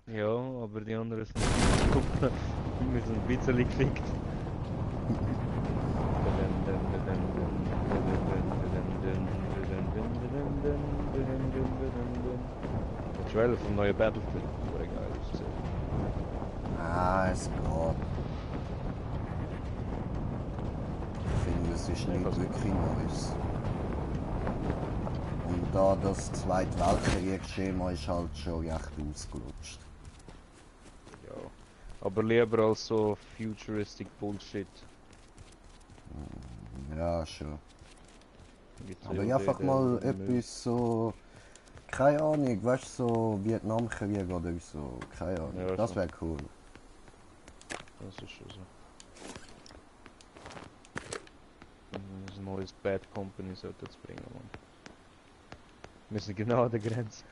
Ja, aber die anderen sind wir sind ein bisschen gefickt. Der Trailer vom neuen Battlefield, war geil ausgesehen. Ah, es geht. Ich finde, es ist nicht wirklich Neues. Und da das Zweite Weltkriegsschema ist halt schon recht ausgelutscht. Ja, aber lieber als so futuristic Bullshit. Ja, schon. Gibt's Aber ja einfach den mal oder den Müll. etwas so, keine Ahnung, weißt du, so Vietnamkrieg oder so, keine Ahnung. Ja, Das schon. wäre cool. Das ist schon so. Ein neues Bad Company sollte es bringen, Mann. Wir sind genau an der Grenze.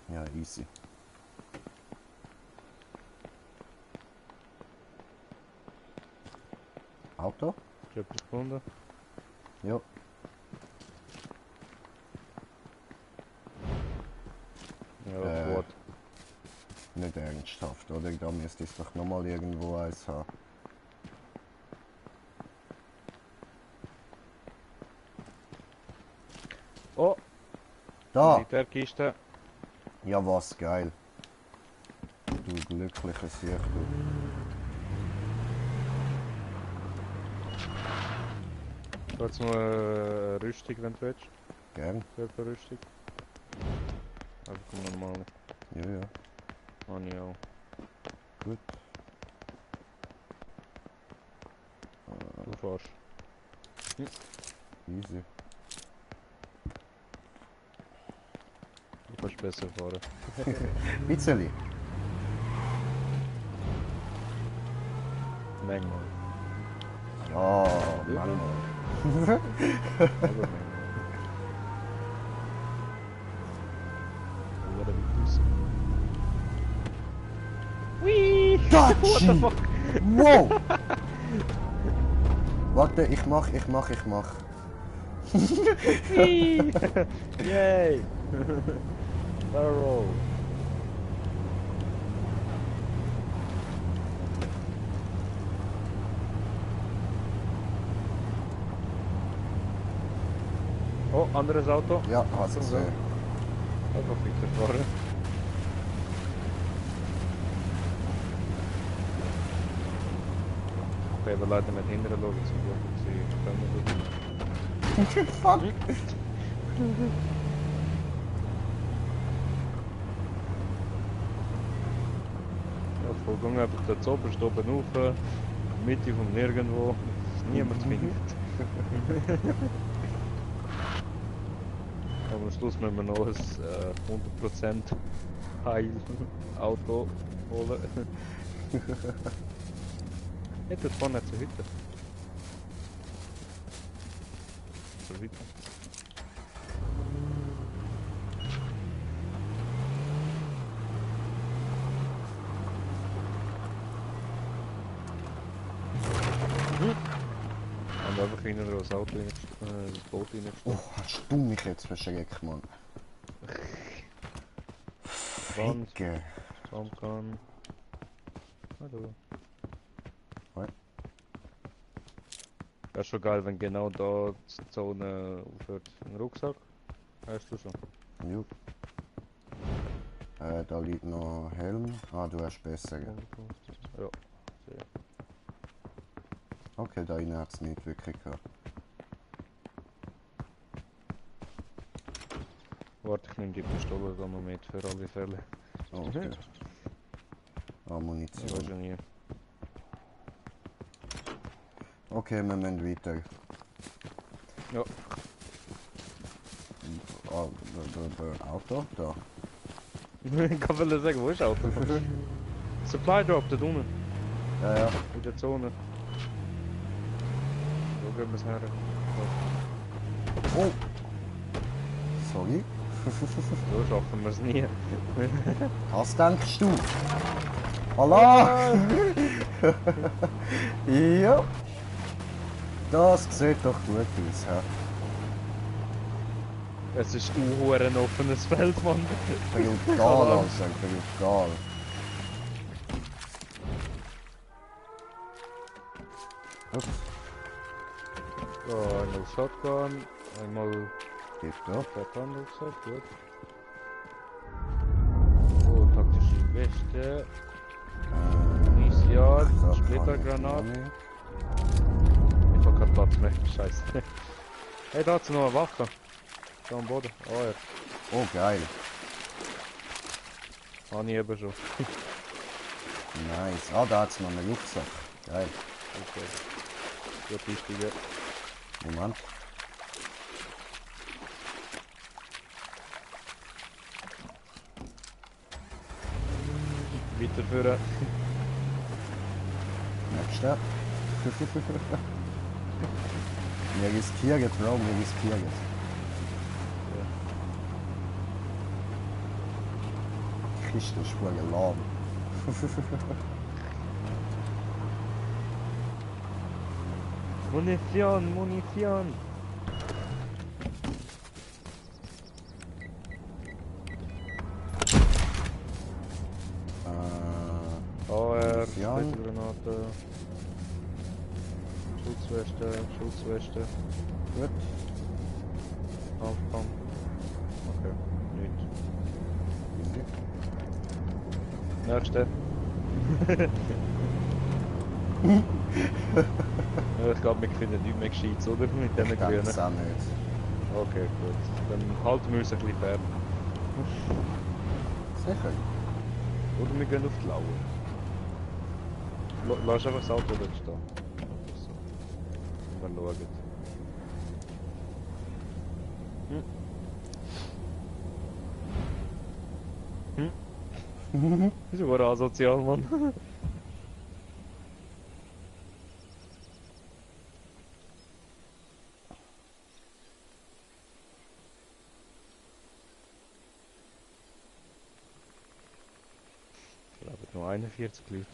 Ja, easy. Auto? Hast du etwas gefunden? Ja. Ja, Quad. Nicht ernsthaft, oder? Da müsste es doch nochmal irgendwo eins haben. Oh, Da! Militärkiste. Ja, was geil. Du glücklicher Sieg, du. Da hat's noch eine Rüstung, wenn du willst. Gern. Körperrüstung. Einfach normal. Ja, ja. Habe ich auch. Gut. Du fährst. Easy. Du kannst besser fahren. Bitzeli. Manchmal. Oh, Mann. Aber manchmal. Oder mit Bus. Whee! Datschi! Fuck? Wow! Warte, ich mach. Whee! Yay! Barrel! Oh, anderes Auto. Ja, hast du gesehen. Einfach weiterfahren. Okay, wir leiten mit hinteren schauen, zum Glück, ob sie kommen. Fuck! Ja, Vorgang einfach dort oben, oben rauf, Mitte vom Nirgendwo, dass niemand findet. Aber am Schluss müssen wir noch ein 100% Heil-Auto holen. Nicht dort vorne zur Hütte. Zur Hütte. Und einfach hinten das Auto das Boot reingestellt. Oh, hast du mich jetzt verschreckt, Mann. Wand, Ficke. Traumkran. Hallo. Hoi. Wäre schon geil, wenn genau da die Zone aufhört. Ein Rucksack? Hast du schon? Jo. Da liegt noch Helm. Ah, du hast besser. Ja, sehr. Okay, da rein hat es nicht wirklich gehabt. Warte, ich nehme die Pistole da noch mit für alle Fälle. Oh, okay. Ich weiß Ammunition. ja nie. Okay, wir müssen weiter. Ja. Ah, da, Auto? Da. Ich kann sagen, wo ist das Auto? Supply Drop, da unten. Ja, ja. In der Zone. Wo gehen wir es her? Oh! Sorry. So schaffen wir es nie. Was denkst du? Allah! Ja! Das sieht doch gut aus, hä? Es ist ein offenes Feld, Mann. Brutal, also, brutal. Ups, So, einmal Shotgun, einmal tipptopp. Shotgun-Rucksack, gut. Oh, taktische Weste. Munition, Splittergranate. Ich hab keinen Platz mehr, scheiße. Hey, da hat's noch eine Wache. Da am Boden. Oh ja, Oh, geil. habe ich eben schon. Nice. Ah, da hat's noch einen Rucksack. Geil. Okay. Gut, wichtige. Moment. Weiterführen. Nächster. Wir riskieren, Bro, wir riskieren. Die Kiste ist voll geladen. Munition, Munition. AR, Munition. Splittergranate. Schutzweste, Schutzweste. Gut. Kampfpump. Okay, nicht. Nächste. Ja, ich glaube, wir finden nichts mehr Gescheites, oder? Mit diesen Ich denke Grünen. es auch nicht. Okay, gut. Dann halten wir uns ein bisschen fern. Sicher. Oder wir gehen auf die Lauer. Lass einfach das Auto dort stehen. So. Mal schauen. Das ist aber asozial, Mann. Ich glaube, nur 41 Leute.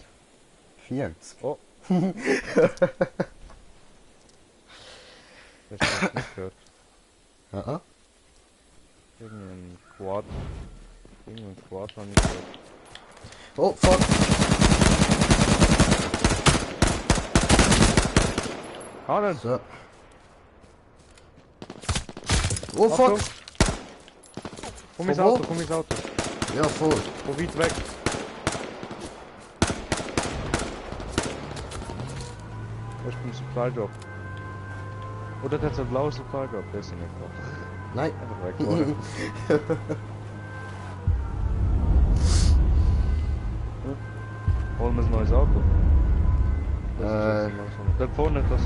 40. Oh. Hast du das nicht gehört? Ja. Irgendein Quad. Irgendein Quad habe ich gehört. Oh, fuck. Hannen! So. Oh, fuck. Achtung. Komm ins Von wo? Auto, komm ins Auto. Ja, voll. Von weit weg. Was ist beim Supply Drop? Oder hat es ein blaues Supply Drop? Das ist nicht klar. Nein. Einfach wegfahren. Holen wir ein neues Auto. Das ist jetzt langsam. Dort vorne, das.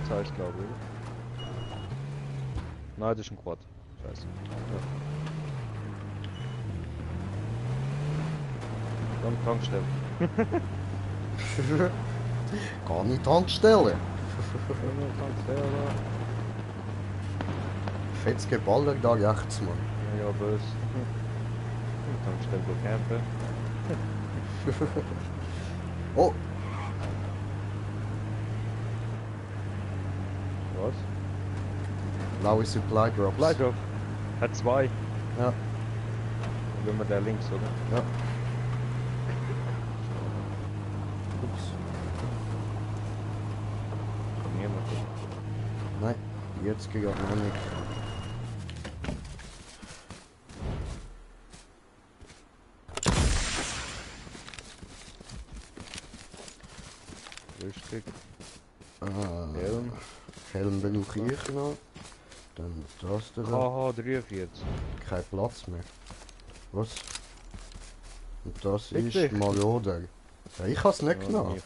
Das heißt, glaube ich. Nein, das ist ein Quad. Scheiße. Ja. Dann Tankstelle. Gar nicht Tankstelle. Tankstelle. Fettes Geballer da rechts, Mann. Ja, böse. Tankstelle go campen. Oh, Was? blaue Supply Drops. Supply Drop. Hat zwei. Ja, Dann gehen wir der links, oder? ja. Ups. Kommt niemand. Nein, jetzt geht noch nicht. Richtig. Helm. Helm brauche ich noch. Dann das da. KH43. Kein Platz mehr. Was? Und das Fick ist dich. Maloder. Ja, ich hab's nicht Ja, genommen. nie.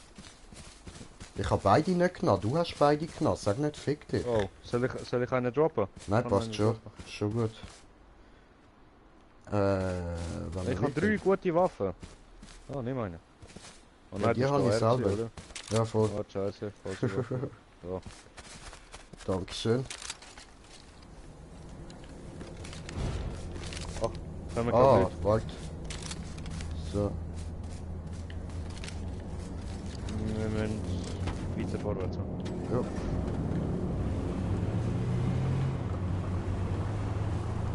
Ich hab beide nicht genommen. Du hast beide genommen. Sag nicht, fick dich. Oh, soll ich einen droppen? Nein, Kann passt einen schon. droppen. Schon gut. Wenn Ich habe 3 gute Waffen. Oh, nimm eine. Oh Ja, nein, die das ist habe ich der selber. oder? Ja, voll. Ah, scheiße, falsche Waffe. Ja. Dankeschön. Ach, können wir gerade Ah, nicht. warte. So. Wir müssen weiter vorwärts. Ja.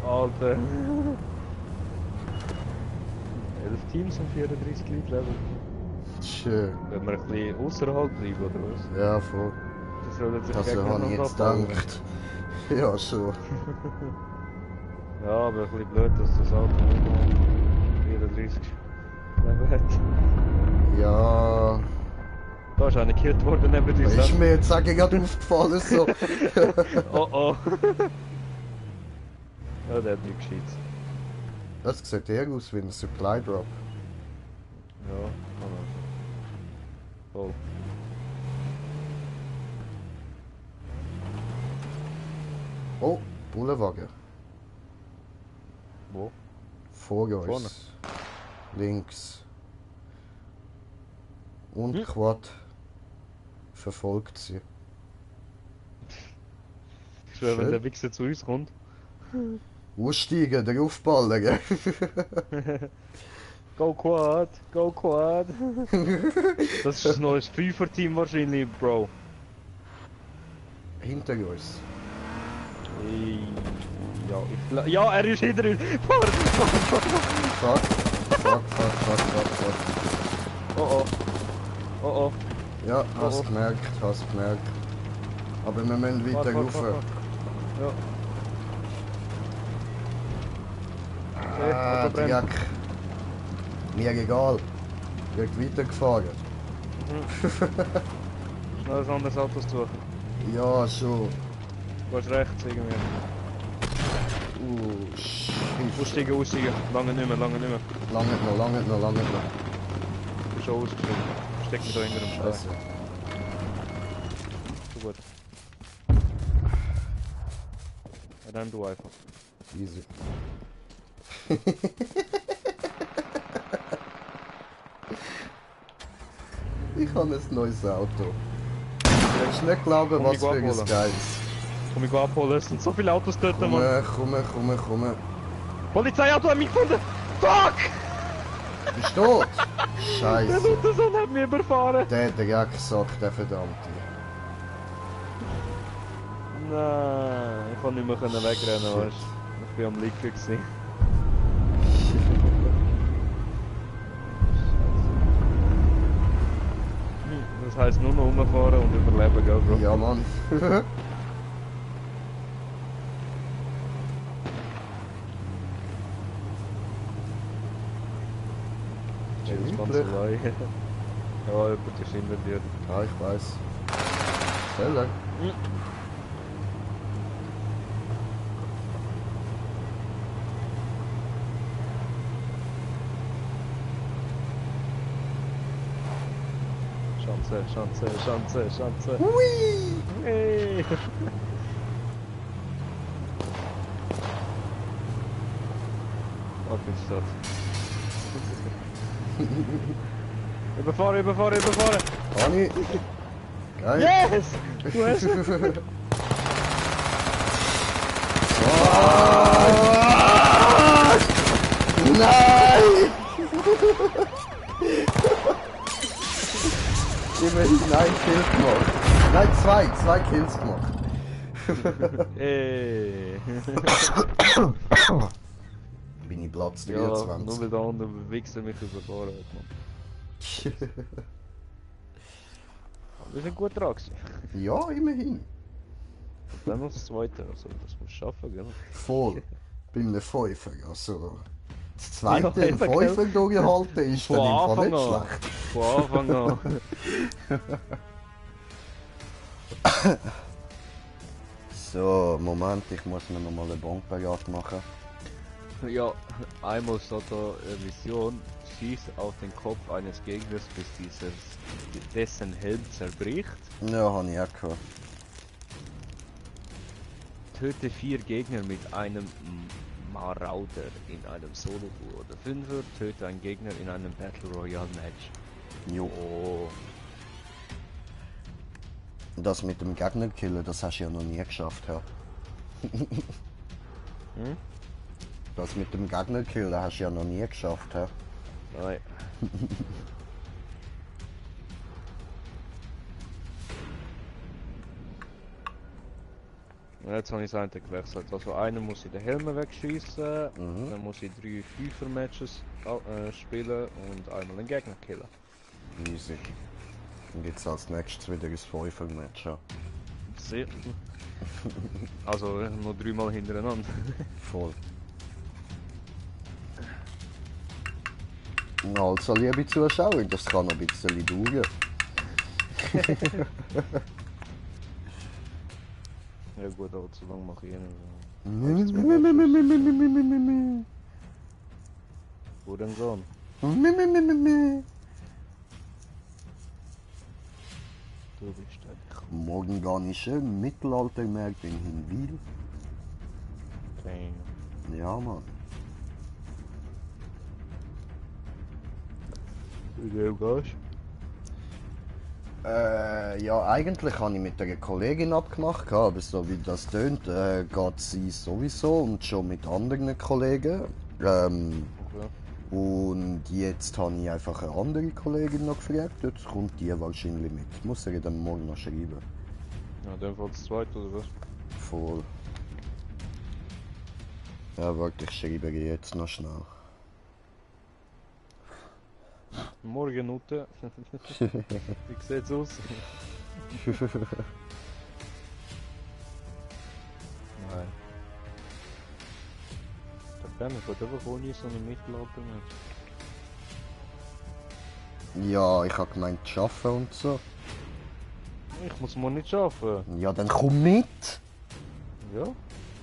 Alter. 11 Teams und 34 Leute leben. Schön. Wenn wir ein bisschen außerhalb bleiben, oder was? Ja, voll. Das sollen sich Also habe ich jetzt gedacht. Ja, schon. Ja, aber ein bisschen blöd, dass das Auto nur noch 34 Leben hat. Ja. Da ist einer gekillt worden neben uns. Ist mir jetzt auch gerade aufgefallen so. Oh oh. Ja, der hat mich geschieht. Das sieht eher aus wie ein Supply Drop. Ja, kann er. Voll. Oh, Bullenwagen. Wo? Vor uns. Vorne. Links. Und Quad verfolgt sie. Ich schwöre, wenn Schön. der Wichser zu uns kommt. Aussteigen, der aufballen, gell? Go Quad, go Quad. Das ist noch ein Fünfer-Team wahrscheinlich, Bro. Hinter uns. Ja, er ist hinter uns. Fahr! Fuck, fuck. Oh oh. Oh oh. Ja, hast Oh. gemerkt. Aber wir müssen weiter rauf. Ja. Ah, Auto brennt. Dreck. Mir egal. Wird weitergefahren. Schnell ein anderes Auto suchen. Ja, schon. Du hast rechts irgendwie. Shit. Aussteigen. Lange nicht mehr. Lange noch. Ich bin schon ausgestiegen. Steck mich da hinter dem Stein. Scheiße. So gut. Ja, dann du einfach. Easy. Ich habe ein neues Auto. Du willst nicht glauben, Komm, was ich für geh ein abholen. geiles. Komm, ich geh abholen. Es sind so viele Autos dort, Mann. Komm. Polizeiauto hat mich gefunden! Fuck! Bist du tot? Der Scheiße. Luthersohn hat mich überfahren! Der Drecksack, der verdammte. Nein, ich konnte nicht mehr wegrennen, Shit. weißt du. Ich bin am Liegen gewesen. Das heisst nur noch rumfahren und überleben, gell, Bro? Ja, Mann. Hey, das ist ganz Gemütlich. allein. Ja, jemand ist hinter dir. Ja, ich weiß. Stelle. Schanze. Hui! Hey! Oh, ich bin stolz. Überfahren! Ani! Geil! Yes! Du hast Ah! Nein! Immerhin ein Kill gemacht. Nein, zwei Kills gemacht. Ey! Bin ich Platz Ja, nur 23. weil der andere Wichser mich überfahren hat, Mann. Wir sind gut dran gewesen. Ja, immerhin. Dann noch das zweite, also das muss schaffen, gell? Voll. Bei einem Fünfer. Also, das zweite Ja, im eben, Fünfer durchhalten ist dann im Fall nicht an. schlecht. Von Anfang an. So, Moment, ich muss mir noch mal eine Bombparat machen. Ja, einmal so der Mission, schieß auf den Kopf eines Gegners, bis dessen Helm zerbricht. Ja, habe ich auch gehört. Töte 4 Gegner mit einem Marauder in einem Solo-Duo oder 5er, töte einen Gegner in einem Battle Royale Match. Jo. Oh. Das mit dem Gegner killen, das hast du ja noch nie geschafft, ja. Hm? Das mit dem Gegner killen hast du ja noch nie geschafft, ja. Nein. Und jetzt habe ich es eigentlich gewechselt. Also einer muss ich den Helm wegschießen, dann muss ich 3 5er-Matches spielen und einmal den Gegner killen. Easy. Und jetzt als nächstes wieder ein 5er-Match, ja. Sehr. Also noch 3 Mal hintereinander. Voll. Also, liebe Zuschauer, das kann noch ein bisschen dauern. Ja gut, aber so lange mache ich eh nicht. Wo denn gehen? Du bist eigentlich Morgen gehe ich schön Mittelaltermärkte in Hinwil. kein. Ja, Mann. Du gehst? Ja, eigentlich habe ich mit einer Kollegin abgemacht, aber so wie das tönt, geht sie sowieso und schon mit anderen Kollegen. Okay. Und jetzt habe ich einfach eine andere Kollegin noch gefragt, jetzt kommt die wahrscheinlich mit. Ich muss ihr dann morgen noch schreiben. Ja, dann fällt das zweite oder was? Voll. Ja, warte, ich schreibe ihr jetzt noch schnell. Morgen Ute. Wie sieht's aus? Nein. Der Penner geht einfach ohne so ein Mittelalter mit. Ja, ich habe gemeint, arbeiten und so. Ich muss morgen nicht arbeiten. Ja, dann komm mit! Ja?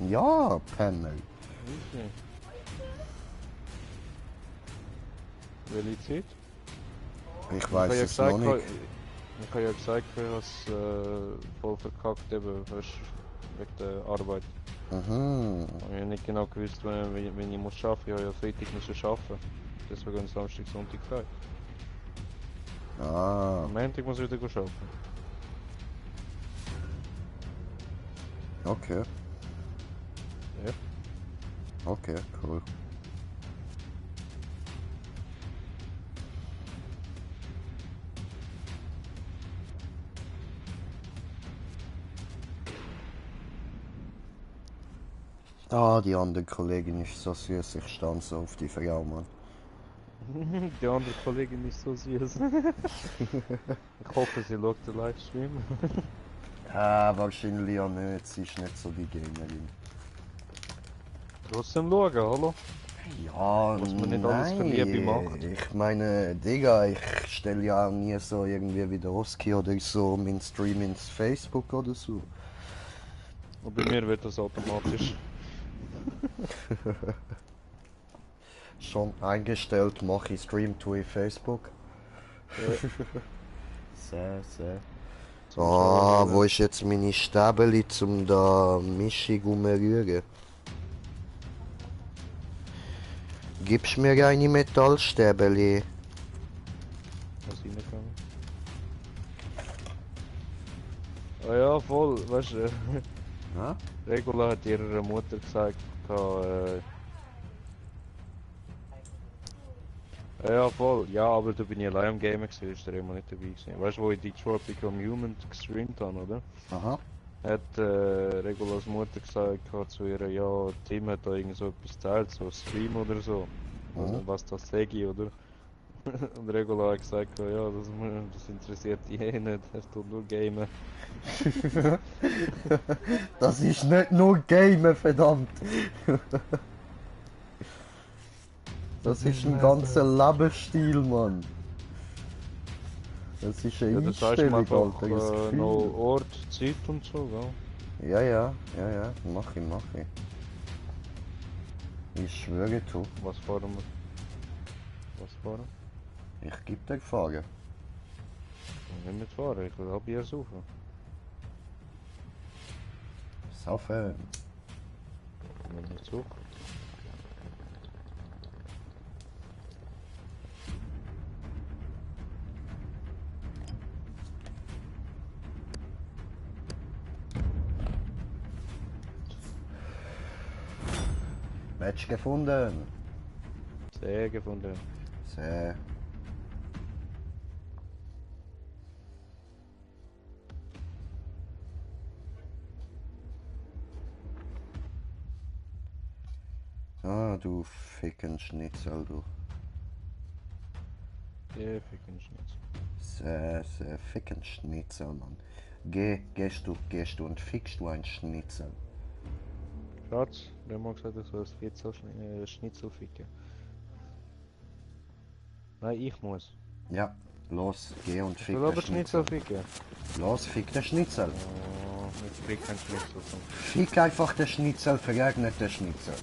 Ja, Penner. Okay. Welche Zeit? Ich weiß es gesagt, noch nicht. Ich habe ja gesagt, ich habe es voll verkackt, eben, weißt, wegen der Arbeit. Mhm. Ich habe nicht genau gewusst, wenn ich muss arbeiten. Ich habe ja Freitag müssen arbeiten. Deswegen Samstag, Sonntag frei. Ah, Am Montag muss ich wieder arbeiten. okay. Ja. Okay, cool. Ah, die andere Kollegin ist so süß, ich stand so auf die Frau, Mann. Die andere Kollegin ist so süß. Ich hoffe, sie schaut den Livestream. Ah, wahrscheinlich ja nicht, sie ist nicht so die Gamerin. Trotzdem schauen, hallo? Ja, Was man nicht alles für Liebe macht. Ich meine, Digga, ich stelle ja auch nie so irgendwie wie der Oski oder so mein Stream ins Facebook oder so. Und bei mir wird das automatisch. Schon eingestellt, mache ich Stream to Facebook. Sehr, sehr. Ah, wo ist jetzt meine Stäbeli zum da Mischung umrühren? Gibst mir eine Metallstäbeli? Was reingegangen? Ah ja, voll, weißt du, Ja? Regula hat ihrer Mutter gesagt, ja voll, ja, aber da bin ich allein am Gamen gewesen, ist der immer nicht dabei gewesen. Weißt du, wo ich Detroit Become Human gestreamt habe, oder? Aha. Hat Regulas Mutter gesagt zu ihr, ja, Tim hat da irgend so etwas geteilt, so ein Stream oder so. Oder was das sage, oder? Und Regula hat gesagt, ja, das interessiert die eh nicht, er tut nur gamen. Das ist nicht nur Gamen, verdammt. Das ist ein ganzer Lebensstil, Mann. Das ist eine Ja, das heißt man Einstellung, einfach Alter, das noch Gefühl. Ort, Zeit und so, gell? Ja, mach ich. Ich schwöre, du. Was fahren wir? Was fahren? Ich geb dir Fragen. Ich will nicht fahren, ich will Bier suchen. Saufen. Ich will nicht suchen. Match gefunden. Sehr gefunden. Sehr. Ah, du ficken Schnitzel, du. Der ficken nicht. Sehr, sehr ficken Schnitzel, Mann. Gehst du und fickst du ein Schnitzel. Schatz, der hat mal gesagt, ich soll das Schnitzel ficken. Nein, ich muss. Ja, los, geh und Ich fick will den aber Schnitzel Schnitzel. ficken. Los, fick den Schnitzel. Oh, ich krieg keinen Schnitzel. Fick einfach den Schnitzel, verregnet den Schnitzel.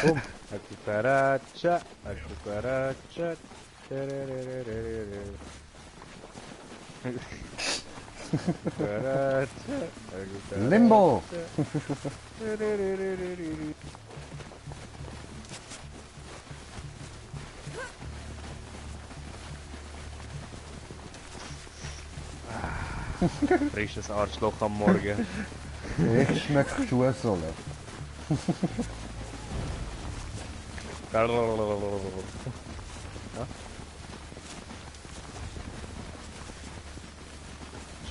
Boom. A cucaracha, a cucaracha. Cucaracha, a cucaracha. Limbo! Frisches Arschloch am Morgen. Ich schmeck Schuhsohle. Ja?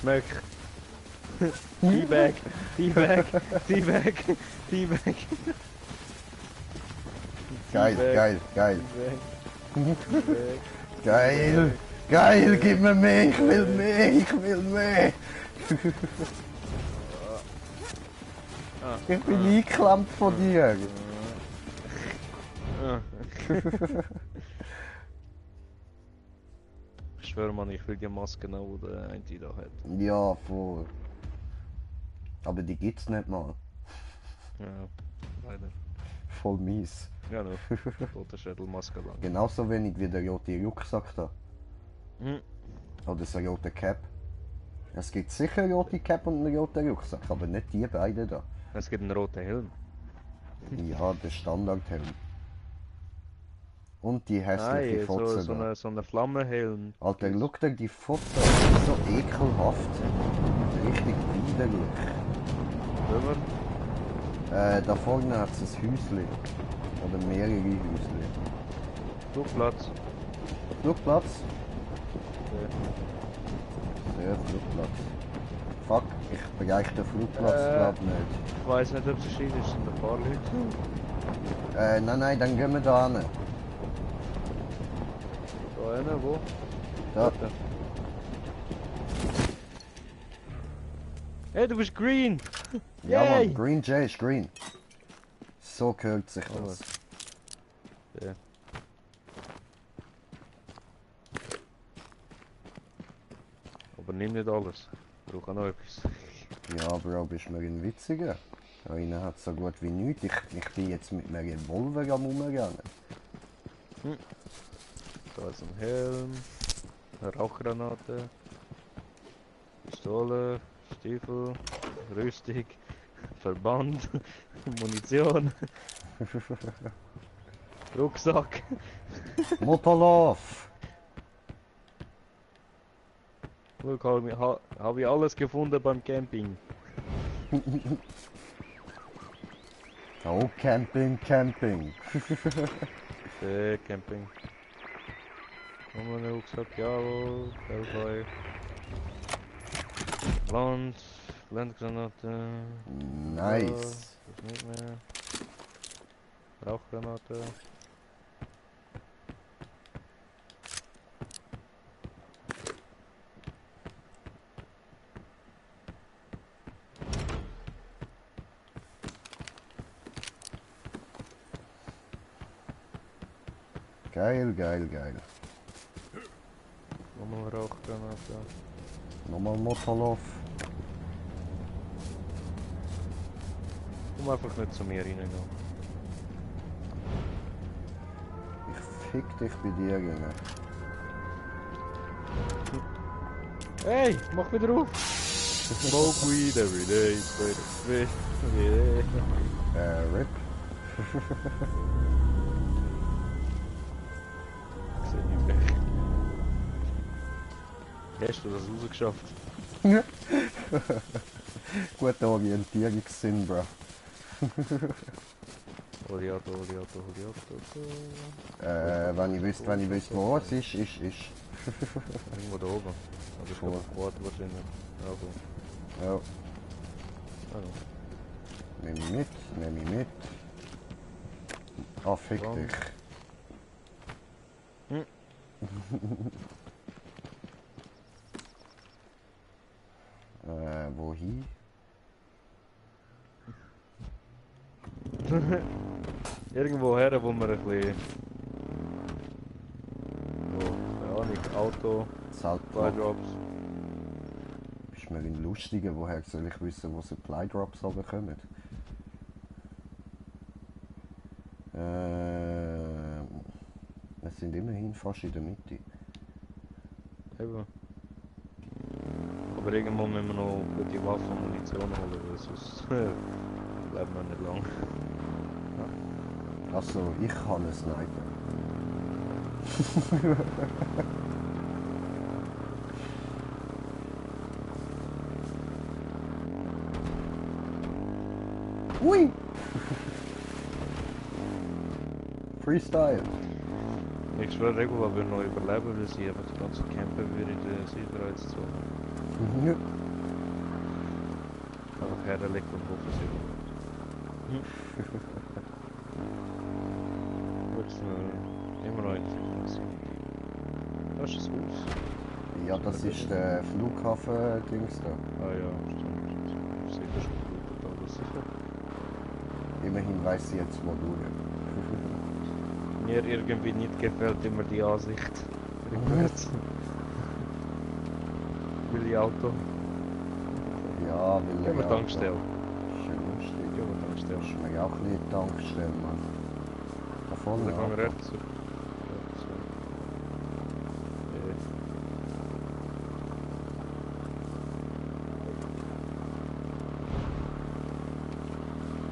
Schmeck. Teabag, Teabag, Teabag, Teabag. Geil, geil, geil. Teabag. Geil, geil, gib mir mehr, ich will mehr, ich will mehr. Ich bin eingeklemmt von dir. Ich schwöre, Mann, ich will die Maske noch, die der eine da hat. Ja, voll. Aber die gibt's nicht mal. Ja, leider. Voll mies. Ja, noch. Tote Schädelmaske lang. Genauso wenig wie der rote Rucksack da. Hm. Oder so eine rote Cap. Es gibt sicher eine rote Cap und einen roten Rucksack, aber nicht die beiden da. Es gibt einen roten Helm. Ja, der Standardhelm. Und die hässliche Nein, Fotze so da. eine Flammenhelm. Alter, schau dir die Fotze an, so ekelhaft. Richtig widerlich. Rüber. Da vorne hat es ein Häuschen. Oder mehrere Häuschen. Flugplatz. Flugplatz? Ja. Sehr Flugplatz. Fuck, ich bereich den Flugplatz glaub nicht. Ich weiß nicht, ob es gescheit ist, sind ein paar Leute. Nein, dann gehen wir da hin. Da einer, wo? Da. Da. Hey, du bist green! Ja Yay! Mann, Green Jay ist green. So gehört sich Oh, das. Ja. Aber nimm nicht alles. Ich brauche auch noch etwas. Ja, Bro, bist mir ein Witziger. Da innen hat so gut wie nichts. Ich bin jetzt mit einem Revolver am rumrennen. Da ist ein Helm, eine Rauchgranate, Pistole, Stiefel, Rüstung, Verband, Munition, Rucksack. Motorlauf! Look, habe ich alles gefunden beim Camping. Oh, Camping, Camping. Camping. Nochmal einen Rucksack, jawohl, Hellfire. Land, Blendgranate. Nice. Das nicht mehr. Rauchgranate. Geil, geil, geil. Nochmal Rauchgranate. Nochmal Motorlauf. Komm einfach nicht zu mir rein. Ich fick dich bei dir, Junge. Hey, mach wieder auf! Smoke weed every day, every day. RIP. Ich seh nicht mehr. Hast du das rausgeschafft? Guter Orientierungssinn, bro. Oliato. Wenn ich wüsste, wo es ist. Irgendwo da oben. Aber ich Voll. glaube, Quad wahrscheinlich. Ja, gut. Ja, Also, nehme ich mit. Ah, fick Komm. dich. Hm. Wohin? Irgendwo her, wo wir ein bisschen... So, keine Ahnung, Auto, Supply Saltdrop. Drops. Bist mir ein Lustiger, woher soll ich wissen, wo Supply Drops runterkommen? Es sind immerhin fast in der Mitte. Eben. Aber irgendwo müssen wir noch gute Waffen und Munition holen, weil sonst bleiben wir nicht lang. Also, ich kann einen Sniper. Ui! Freestyle. Ich schwöre, Regula würde noch überleben, weil sie einfach die ganze Camper würde in der Sicherheitszone. Einfach herlegt und hoffen, sie überlebt. Gut, immer noch interessant. Das ist das Haus. Ja, das ist der Flughafen-Dings da. Ah ja, stimmt. Sicher schon gut, aber sicher. Immerhin weiss sie jetzt, wo du. Mir irgendwie nicht gefällt immer die Ansicht. Rückwärts. Will ich Auto? Ja, weil Gehen wir ja, Tankstelle. Schön lustig. Gehen wir Tankstelle. Das ist mir auch ein bisschen Tankstelle, Mann. Da vorne. Oder gehen wir ja. rechts? Rechts, ja.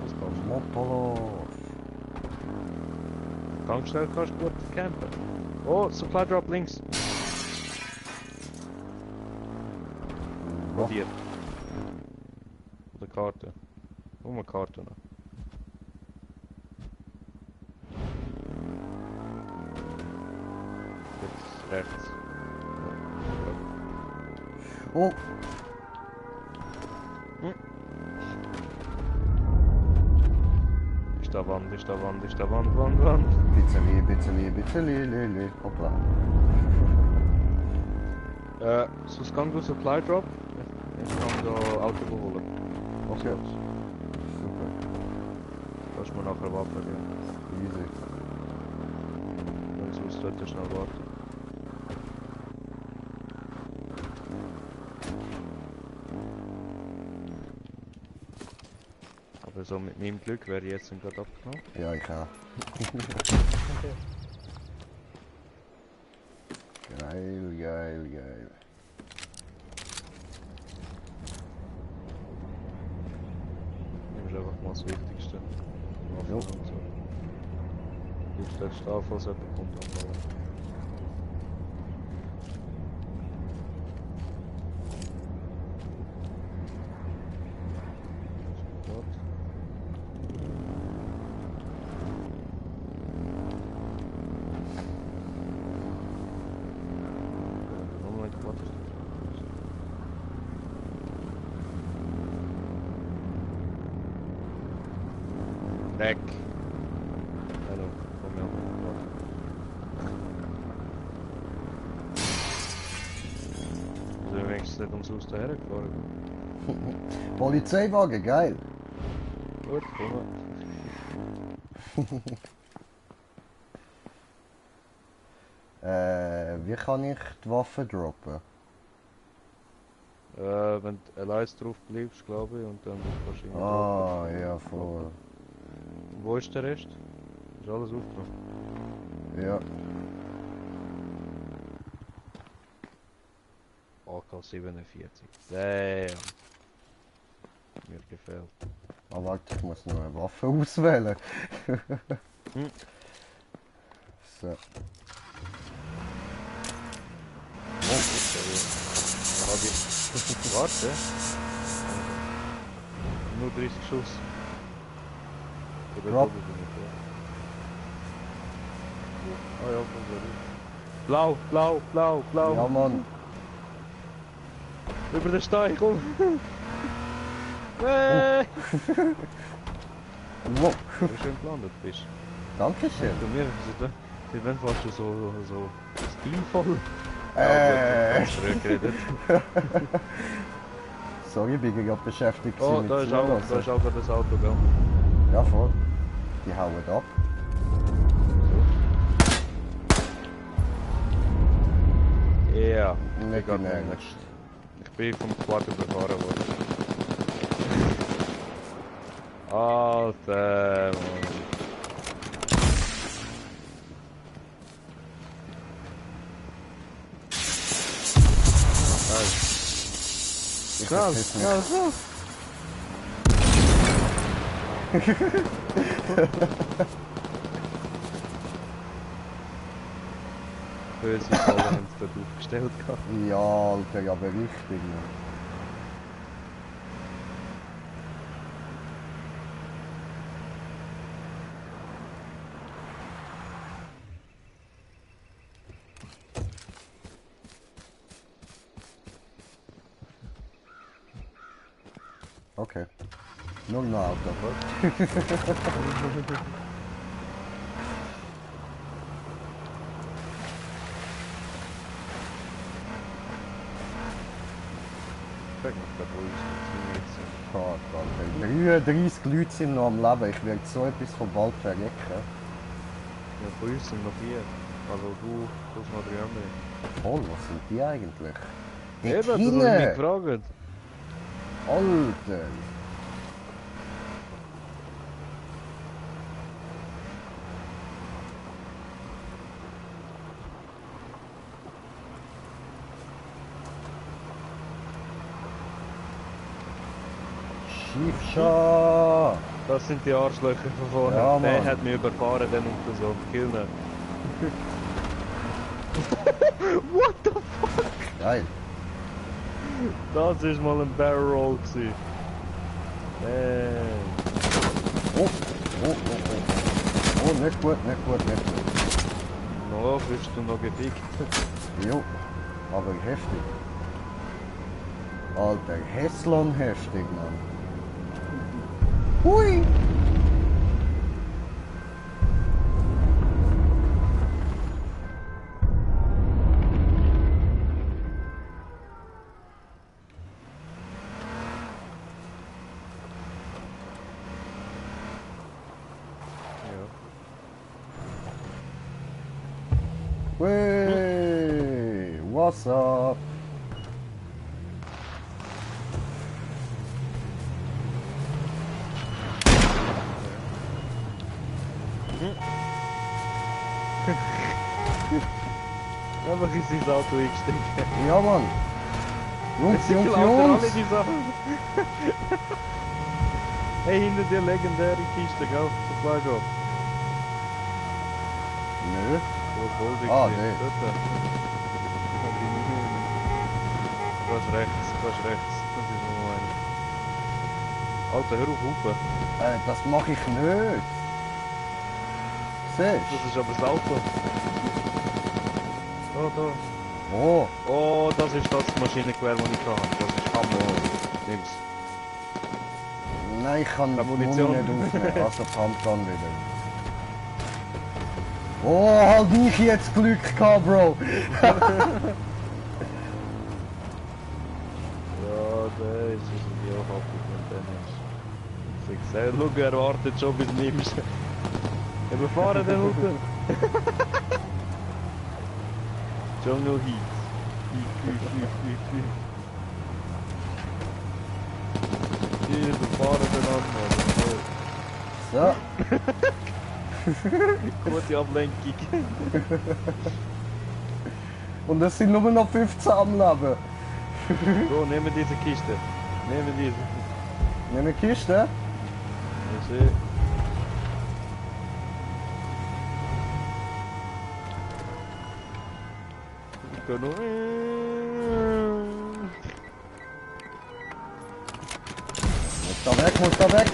Was kaufst du? Motorlauf. Tankstelle kannst du gut campen. Oh, Supply Drop links. Bei dir. Oder Karte. Eine Karte noch. Jetzt rechts. Oh, Ist da Wand, ist da Wand, ist da Wand. bisschen, lele. Hoppla. Sonst kann du Supply Drop. Ich kann da Auto holen. Okay. So. Super. Kannst du mir nachher Waffen geben. Easy. Wenn sonst dort schnell warten. Aber so mit meinem Glück wäre ich jetzt gerade abgenommen. Ja, ich auch. Geil. Nimmst einfach mal das Wichtigste. Waffen Jo. und so. Gibst dort stehen, falls jemand kommt anbauen. Warte. Moment, warte. Weg! Hallo, komm her. Also wenigstens nicht ums Haus daher gefahren. Polizeiwagen, geil. Gut, komm. Wie kann ich die Waffe droppen? Wenn du allein drauf bleibst, glaube ich, und dann kannst du ihn Ah, droppen. ja, voll. Wo ist der Rest? Ist alles aufgenommen? Ja. AK-47. Damn. Mir gefällt. Ah, warte, ich muss noch eine Waffe auswählen. Hm. So. Oh, sorry. Warte. Nur 30 Schuss. Oder Drop. doppelt nicht, ja. Ah ja, komm, da rein. Blau, blau, blau, blau. Ja, Mann. Über den Stein, komm. Hey! Wow. Wie du schön gelandet bist. Dankeschön. Du mir, sie werden fast schon so stilvoll. Zurückgeredet. Sorry, ich bin gerade beschäftigt Oh, mit da ist auch gerade das Auto, gell? Ja, voll. Die hauen ab. Ja. Nicht Geht im nicht. Ernst. Ich bin vom Quad überfahren worden. Alter, Mann. Ich Krass, verpiss mich. krass. Böse Fallen haben sie dort aufgestellt gehabt. Ja, Alter, aber richtig. Mann. Okay. Nur ein Auto. Sag mal, da wo ist das Fuck, Alter. 33 Leute sind noch am Leben. Ich werde so etwas von bald verrecken. Ja, von uns sind noch 4. Also du, plus noch 3 andere. Voll, was sind die eigentlich? Eben, Dort das habe ich mich hinten. gefragt. Alter. Schiefschau. Das sind die Arschlöcher von vorne. Ja, Der Mann. hat mich überfahren, dann und so. Kill ihn. What the fuck? Geil. Das ist mal ein Barrel Roll gewesen. Oh, oh, oh, oh. Oh, nicht gut, nicht gut, nicht gut. Noch wirst du noch gefickt. Jo, aber heftig. Alter, Heslon heftig, Mann. Hui! Ja. Wey, what's up? Einfach in sein Auto eingestiegen. Ja, Mann. Jungs, Jungs, Klauen alle Jungs. die Sachen. Hey, hinter dir legendäre Kiste, gell? Supply Drop. Nö. Wo Gold Ah, gesehen. nee. Dort. Du hast rechts, du hast rechts. Das ist noch einer. Alter, hör auf Hupen. Das mache ich nicht. Siehst Das ist aber das Auto. Da, da. du? Oh, Oh, das ist das Maschinengewehr, das ich habe. Das ist Hammer. Nimm's. nein, ich kann die Munition. Muni nicht aufnehmen. Also Pumpgun wieder. Oh, halt ich jetzt Glück gehabt, Bro. Ja, der ist es ein Biohappig und dann ist. Ich sag, schau, er wartet schon bis du nimmst. Überfahren den unten. Jungle Heat. Die überfahren den anderen. So. Gute Ablenkung. Und es sind nur noch 15 am Leben. So, nehmen diese Kiste. Nehmen diese. Nimm eine Kiste. Ich sehe. Ich kann noch. Nicht muss da weg.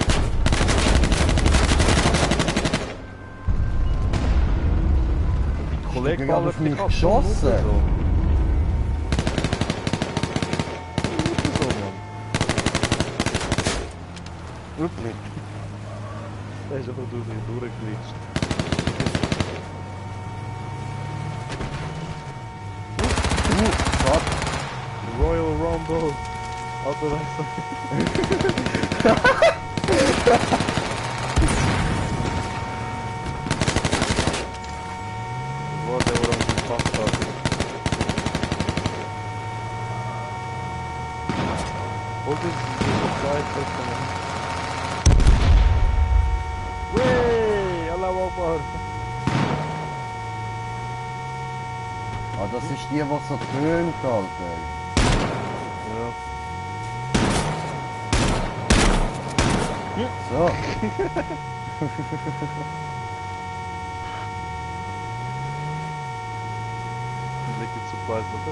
Die Kollege gerade ballert auf mich dich ab. geschossen. So. So, Mann. Wirklich. Der ist einfach durchgeglitscht. Fuck. Royal Rumble. Alter, weißt du? Wo der uns gepackt hat. Und das ist die Zeit, Wey, Allah Akbar. Ah, das ist die, was so tönt, Alter. Ja. So. Liquid Supplies, was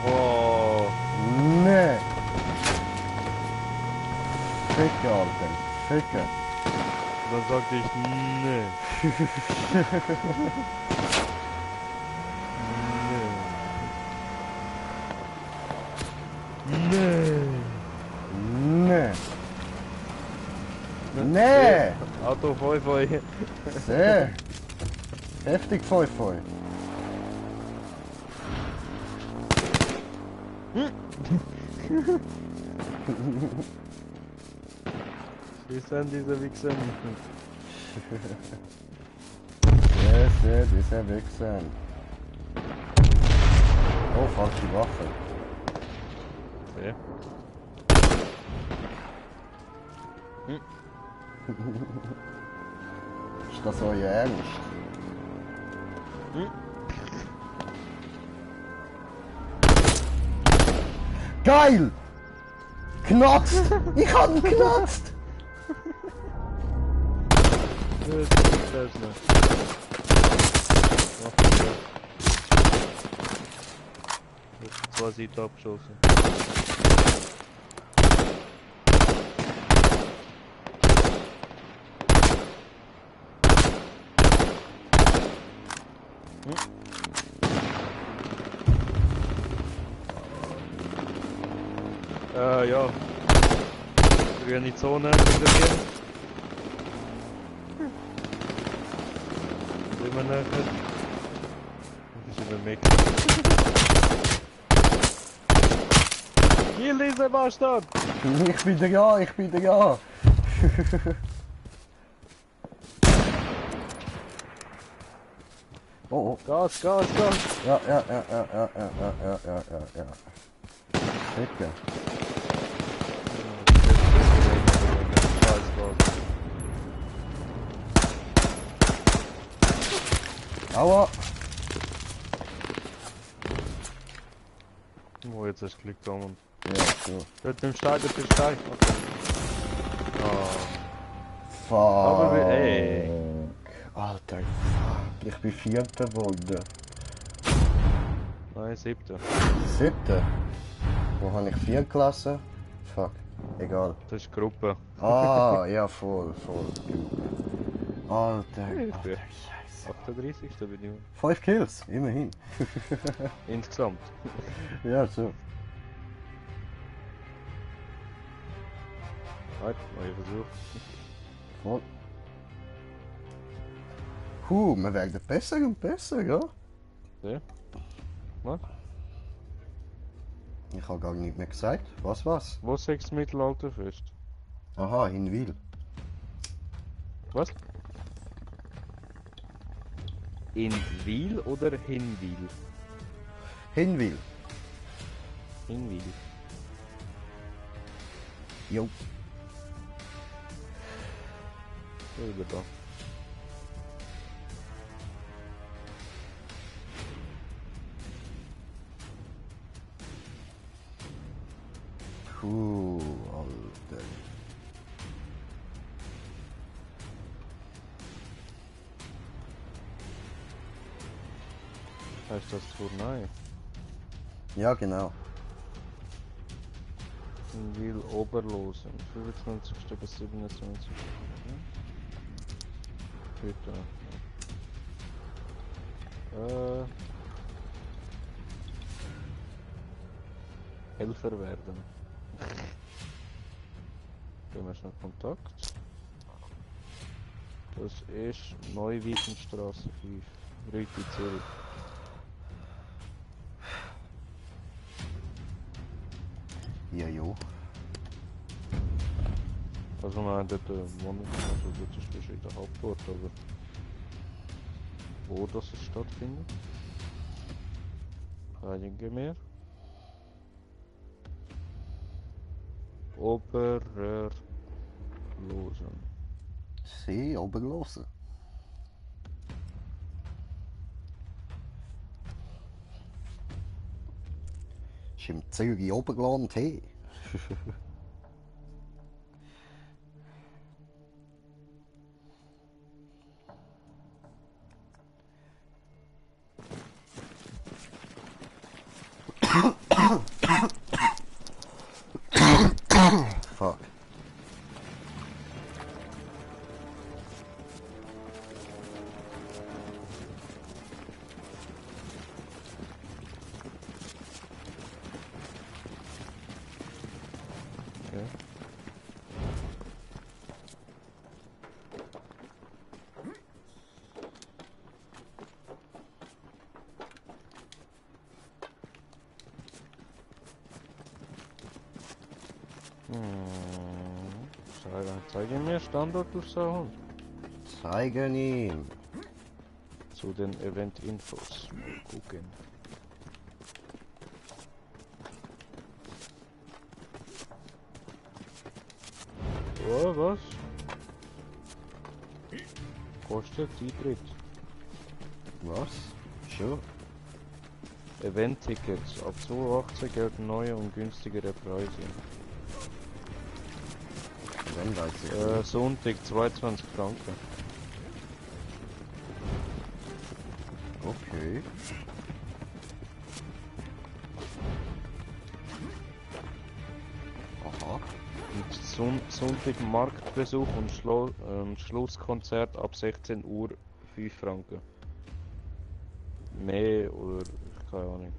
Oh, Nee. Ficke, Alter. Ficke. dann sagte ich, nee. Nee. Nee. Nee. Auto voll voll. Sehr. Heftig voll voll. Wie sind diese Wichser? Sehr, dieser Wichser. Oh, falsche Waffe. Ja. Ist das euer Ernst? Geil! Knatzt! Ich hab ihn knatzt! Das ist nicht. Ach, ja. Ich hab zwei Seiten abgeschossen. Ja. Grüne Zone ignorieren. Immer näher. Das ist über mich. Hier, dieser Bastard! Ich bin der Ja, ich bin der Ja. Oh, oh. Gas, Gas, Gas! Ja. Ficke. Aua. Oh, jetzt hast du Glück, Mann. Ja, so. Dort im Stein, dort im Stein. Okay. Oh. Fuck. Aber ey. Alter, fuck. Ich bin Vierter geworden. Nein, 7. Siebter? Wo habe ich 4 Klassen? Fuck. Egal. Das ist die Gruppe. Ah, ja, voll. Alter, Ich Alter, bin Scheiße. 38. bin ich. 5 Kills, immerhin. Insgesamt. Ja, so. Halt, neuer Versuch. Voll. Wir werden besser und besser, ja? Ja. Was? Ich habe gar nicht mehr gesagt. Was? Wo sagst du Mittelalter fest? Aha, in Wil. Was? In Wil oder Hinwil? Hinwil. Hinwil. Jo. Über da. Alter. Heißt das Turnai? Ja, genau. In Wil Oberlosen. 25. bis 27. Bitte. Helfer werden. Gehen wir schnell Kontakt. Das ist Neuwiesenstraße 5. Rüti Zürich. Ja, jo. Also nein, dort wohne ich, also dort ist wahrscheinlich der Hauptort, aber wo das es stattfindet? Heiligenmeer. Obererlosen. See, Oberlosen. Ist im Zürich Oberland hey. Fuck. Okay. Zeige mir Standort durch Sound. Zeigen ihm. Zu den Event-Infos. Mal gucken. Oh, was? Kostet Eintritt. Was? Schon? Event-Tickets. Ab 2018 gelten neue und günstigere Preise. Dann weiß ich nicht. Sonntag 22 Franken. Okay. Aha. Und Sonntag Marktbesuch und Schlusskonzert ab 16 Uhr 5 Franken. Mehr oder keine Ahnung.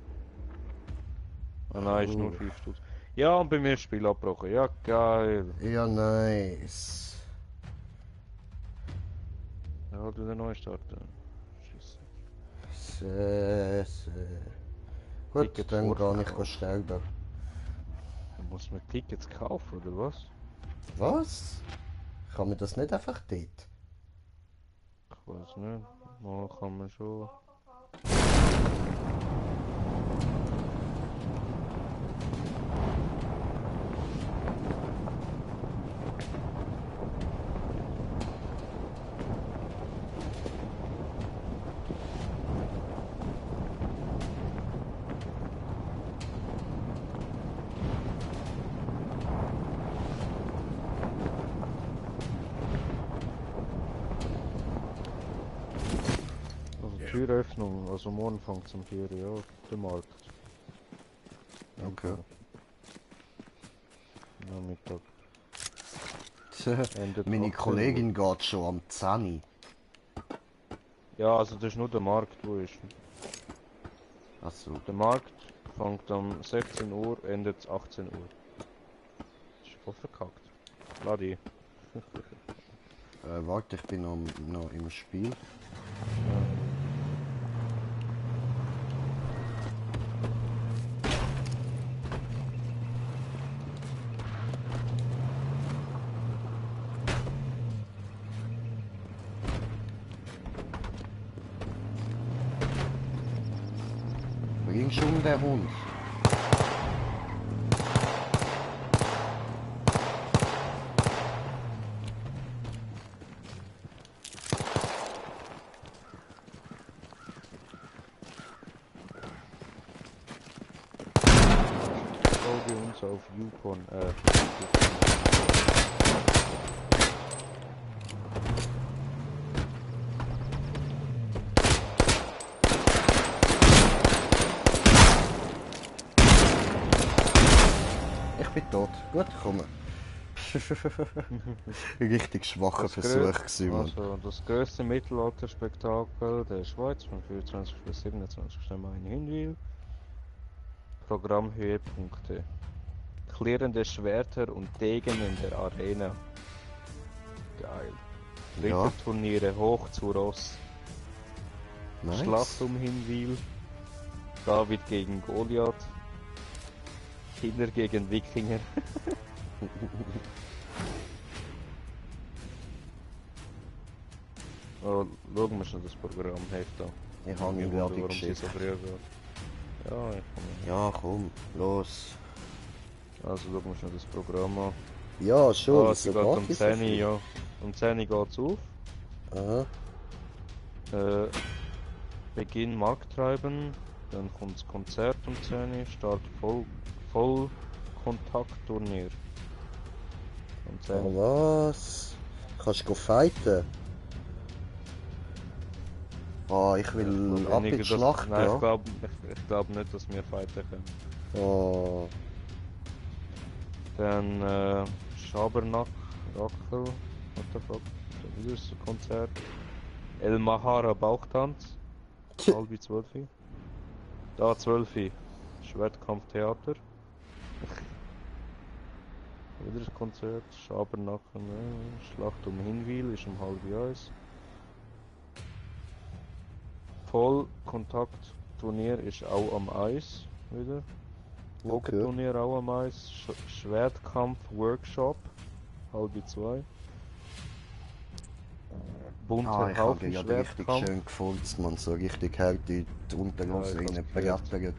Ah nein, ist nur 5.000. Ja, und bei mir ist das Spiel abgebrochen. Ja, geil. Ja, nice. Ja, halt wieder neu starten. Scheiße. Sehr. Gut, Ticket dann gehe vorverkauft. ich sterben. Da muss man Tickets kaufen, oder was? Was? Kann man das nicht einfach dort? Ich weiß nicht. Mal kann man schon. Also Türöffnung, also morgen fängt es um 4 Uhr an, der Markt. Okay. Nachmittag. Endet Meine 18 Kollegin geht schon am 10 Uhr. Ja, also das ist nur der Markt, wo ist. Achso. Der Markt fängt um 16 Uhr, endet 18 Uhr. Das ist voll verkackt. Ladi. Warte, ich bin noch im Spiel. Bring schon der Hund. Folge uns auf YouPorn. bin tot. Gut, komm. Richtig schwacher Das Versuch grö- gewesen, Mann. Also, das grösste Mittelalterspektakel der Schweiz vom 24. bis 27. Mai in Hinwil. Programmhöhepunkte. Klirrende Schwerter und Degen in der Arena. Geil. Ja, Ritterturniere hoch zu Ross. Schlacht nice. um Hinwil. David gegen Goliath. Kinder gegen Wikinger. Oh, schauen wir schon das Programmheft an. Ich habe ihm Ich gerade wundere, warum die geschickt. so früh geht. Ja, ich komme. Ja, komm, los. Also schauen wir schon das Programm an. Ja, schon, Ah, wieso sie geht um geht das 10 so Uhr, viel? ja. Um 10 Uhr geht's auf. Aha, Beginn Markttreiben. Dann kommt das Konzert um 10 Uhr. Start Vollkontaktturnier. Um 10 Uhr. was? Kannst du fighten? Ah, ich will ab in die Schlacht, Nein, ja. ich glaub nicht, dass wir fighten können. Oh, Dann Schabernack, Rockel, what the fuck, wieder ist ein Konzert. El Mahara Bauchtanz, halb 12. Da 12. Schwertkampftheater. Wieder ein Konzert, Schabernack, Schlacht um Hinwil ist um halb 1. Vollkontaktturnier ist auch am Eis wieder. okay. Pokerturnier auch am Eis. Schwertkampf-Workshop, halb 2. Bunter Ah, ich habe Haufen gerade richtig Schwertkampf. schön gefurzt, man. So richtig hart in die Unterhose Ja, ich hab's reinbrettert.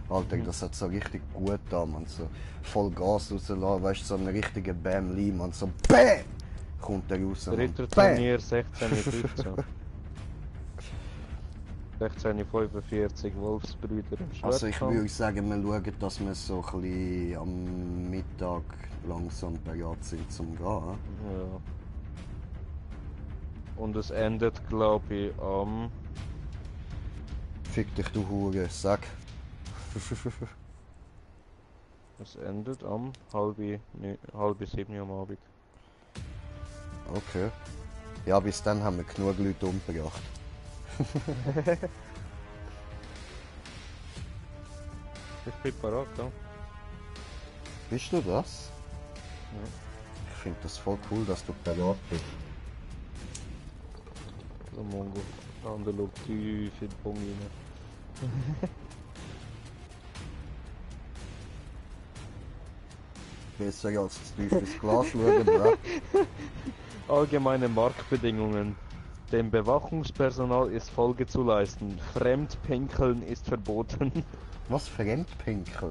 Alter, das hat so richtig gut da, man. So voll Gas rauslassen, weißt du, so einen richtigen Bam Lee, man. So BÄM! Kommt der raus, man. Ritterturnier 16:15. 16:45 Wolfsbrüder im Schwertkampf. Also ich würde sagen, wir schauen, dass wir so ein bisschen am Mittag langsam bereit sind zum Gehen. Ja. Und es endet, glaube ich, am. Fick dich, du Hure, sag. Es endet am halb 7 am Abend. Okay. Ja, bis dann haben wir genug Leute umgebracht. Ich bin parat, ja. Bist du das? Ja. Ich finde das voll cool, dass du bereit bist. Der Mongo. Der andere schaut tief in den Bong rein. Besser als das tief ins Glas schauen, bra. Allgemeine Marktbedingungen. Dem Bewachungspersonal ist Folge zu leisten. Fremdpinkeln ist verboten. Was Fremdpinkel?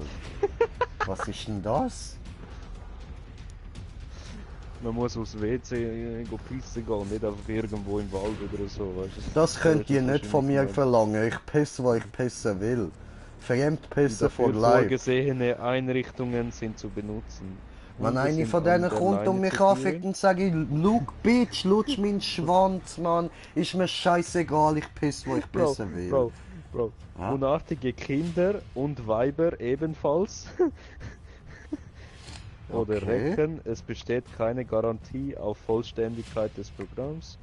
Was ist denn das? Man muss aufs WC pissen gehen, nicht einfach irgendwo im Wald oder so, weißt du? Das könnt ihr ist nicht von mir wahrscheinlich verlangen. Ich pisse, wo ich pissen will. Fremdpissen dafür for life. vorgesehene Einrichtungen sind zu benutzen. Wenn Hunde eine sind von an denen der kommt und Leine mich zu führen. anfickt und sage ich, Luke, Bitch, lutsch meinen Schwanz, Mann. Ist mir scheißegal, ich piss, wo ich pissen will. Bro. Ja? Unartige Kinder und Weiber ebenfalls. Oder Okay. Recken, es besteht keine Garantie auf Vollständigkeit des Programms.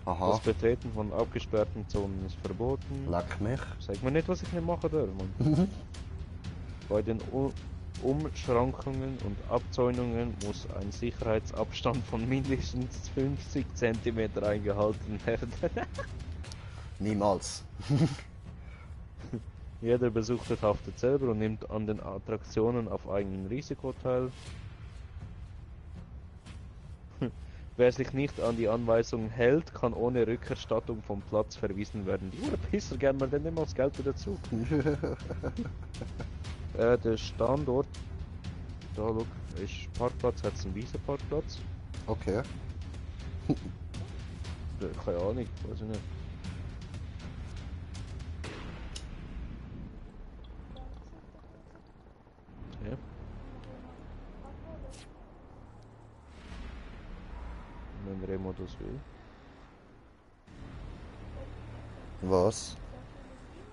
Aha, Das Betreten von abgesperrten Zonen ist verboten. leck mich. Sag mir nicht, was ich nicht machen darf, Mann. Bei den Umschrankungen und Abzäunungen muss ein Sicherheitsabstand von mindestens 50 cm eingehalten werden. Niemals. Jeder Besucher haftet selber und nimmt an den Attraktionen auf eigenem Risiko teil. Wer sich nicht an die Anweisungen hält, kann ohne Rückerstattung vom Platz verwiesen werden. Die Pisser geben wir dann nicht mal das Geld wieder zu. Der Standort, da look, ist Parkplatz, hat es einen Wiesenparkplatz. Okay. Keine Ahnung, weiß ich nicht. Ja. Wenn Remo das will, Was?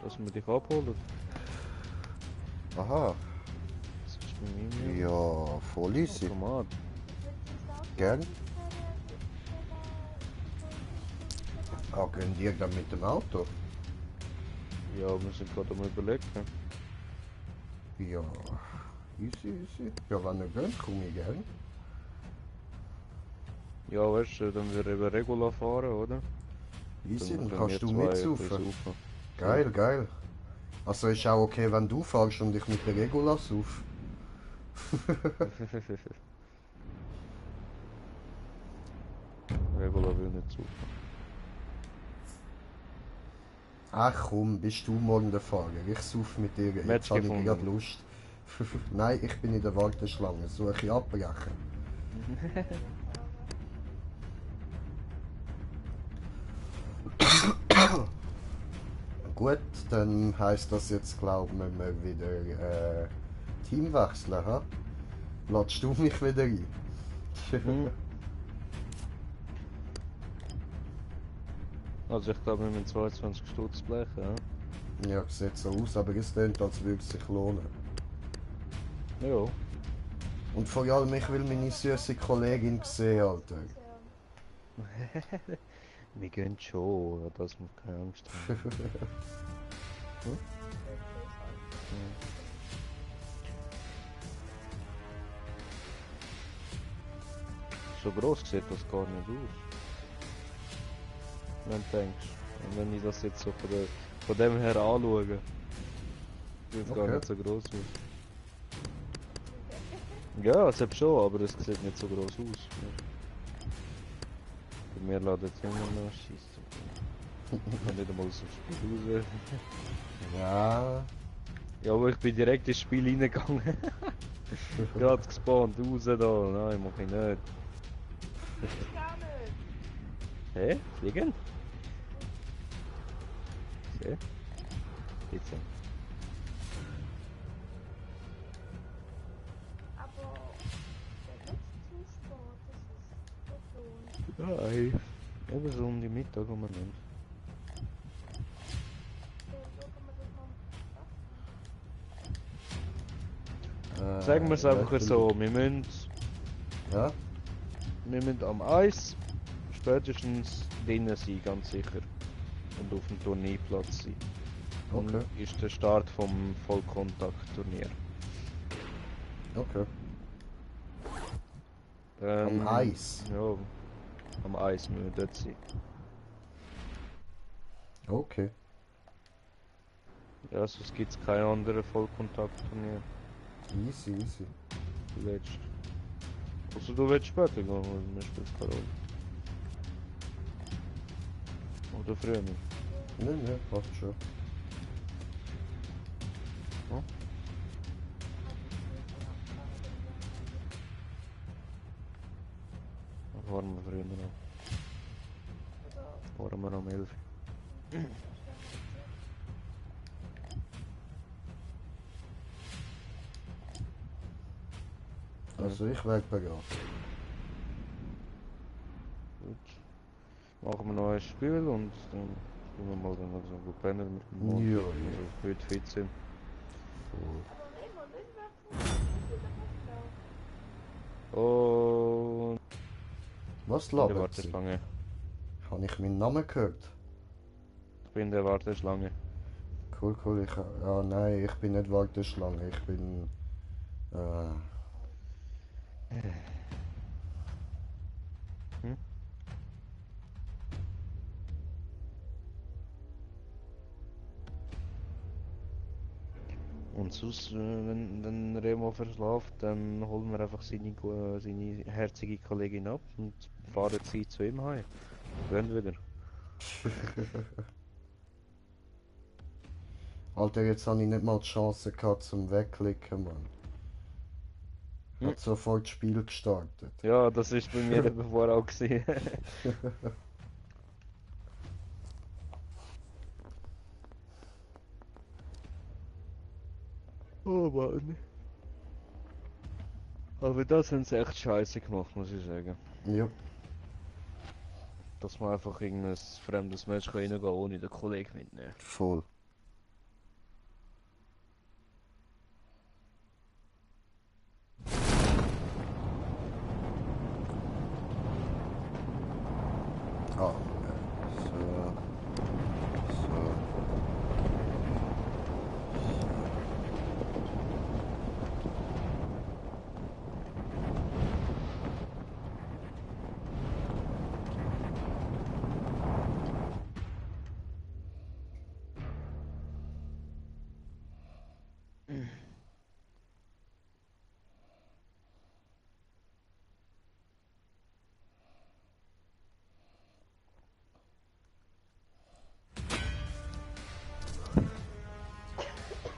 dass wir dich abholen. Aha. Ja, voll easy. Automat. Gern. Ah, gehen die dann mit dem Auto? Ja, wir sind gerade am überlegen. Ja, easy, easy. Ja, wenn ihr geht, komme ich gern. Ja, weißt du, dann wir über Regula fahren, oder? Easy, dann können kannst wir du zwei mitsaufen. saufen. Geil, geil. Also ist auch okay, wenn du fährst und ich mit der Regula sauf. Regula will nicht saufen. Ach komm, bist du morgen der Fahrer? Ich sauf mit dir. Match Jetzt habe ich gefunden. gerade Lust. Nein, ich bin in der Warteschlange. Soll ich abbrechen? Gut, dann heisst das jetzt, glauben wir wieder Team wechseln, ha? Ladst du mich wieder ein? Also ich glaube, wir müssen 22 Stutz blechen, ja? Ja, sieht so aus, aber es klingt, als würde es sich lohnen. Ja. Und vor allem, ich will meine süße Kollegin sehen, Alter. Wir gehen schon, das muss keine Angst haben. So groß sieht das gar nicht aus. Wenn du denkst. Und wenn ich das jetzt so von dem her anschaue, sieht es gar Okay. nicht so groß aus. Ja, es hat schon, aber es sieht nicht so groß aus. Bei mir ladet es immer noch Scheiße. Ich kann nicht einmal so Spiel raus. Ja. Ja, aber ich bin direkt ins Spiel reingegangen. Gerade gespawnt, raus da. Nein, mach ich nicht. Hä? Fliegen? Hä? Bitte. Aber der wird zu spät, das ist so. Nein. Eben so um die Mittag um nicht. So kann man das noch Sagen wir es einfach ja, so, Ja? wir müssen am Eis spätestens drinnen sein, ganz sicher. Und auf dem Turnierplatz sein. Und Okay. ist der Start vom Vollkontakt-Turnier. Okay. Ähm, Am Eis? Ja, am Eis müssen wir dort sein. Okay. Ja, sonst gibt es keine anderen Vollkontakt-Turnier. Easy, easy. Zuletzt. Also du willst später gehen, weil mir spielt keine Rolle. Oder früher. Ne, passt schon. Dann fahren wir früher noch. Fahren wir um 11. Also ich werde bereit. Gut. Machen wir noch ein Spiel und dann schauen wir mal, dann so gut pennen mit dem Mond. Ja, Also heute fit sind. Aber Raymond, nicht wechseln. Und Was in der labert sie? Warteschlange. Habe ich meinen Namen gehört? Ich bin in der Warteschlange. Cool, cool. Nein, ich bin nicht Warteschlange. Ich bin... Und sonst, wenn Remo verschlaft, dann holen wir einfach seine herzige Kollegin ab und fahren sie zu ihm heim. Gehen wieder. Alter, jetzt habe ich nicht mal die Chance gehabt zum Wegklicken, Mann. Hat sofort das Spiel gestartet. Ja, das ist bei mir eben vorher auch gewesen. Oh Mann. Aber das haben sie echt scheiße gemacht, muss ich sagen. Ja. Dass man einfach irgendein fremdes Match reingehen kann, ohne den Kollegen mitnehmen. Voll.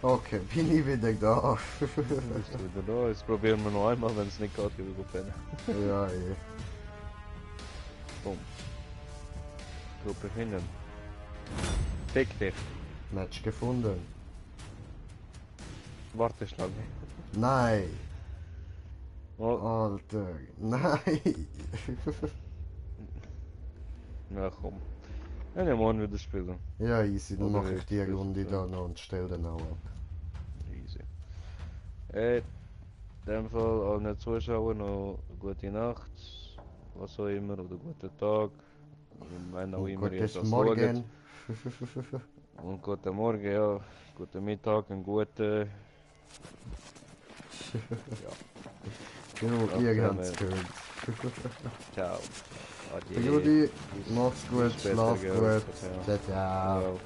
Okay, bin ich wieder da. Bist du wieder da? Jetzt probieren wir noch einmal, wenn es nicht geht, wieder pennen. Ja, eh. Boom. Gruppe finden. Fick dich. Match gefunden. Warteschlange. Nein, Oh, Alter, nein. na komm. Ja, ja, morgen wieder spielen. Ja, easy, dann Oder mache ich die jetzt Runde ist, da noch und stell den auch ab. Easy. In dem Fall allen Zuschauern noch gute Nacht, was auch immer, oder guten Tag, wenn auch Und immer ihr gutes das schaut. Morgen. Und guten Morgen, ja, guten Mittag, einen guten... Jo, ihr habt's gehört. Ciao. Adieu. Judy, mach's gut, Bis später, schlaf gell. gut. Ciao. Ciao, ciao. Ciao.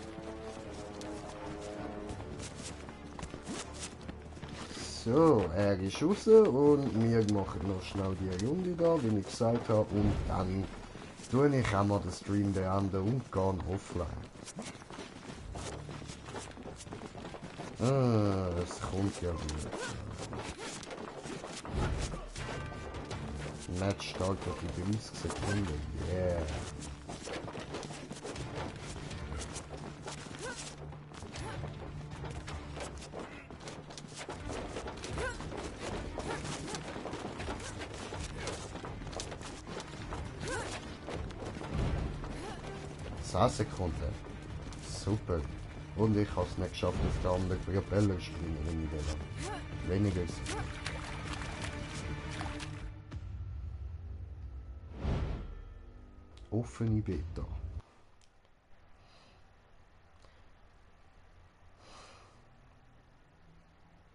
So, er ist raus und wir machen noch schnell die Runde da, wie ich gesagt habe, und dann tue ich auch mal den Stream beenden und gehe offline. Ah, es kommt ja gut. Match startet in 30 Sekunden, yeah. Sekunden. Super. Und ich habe es nicht geschafft, auf der anderen Propeller zu springen, wenn ich will. Weniger ist. Offene Beta.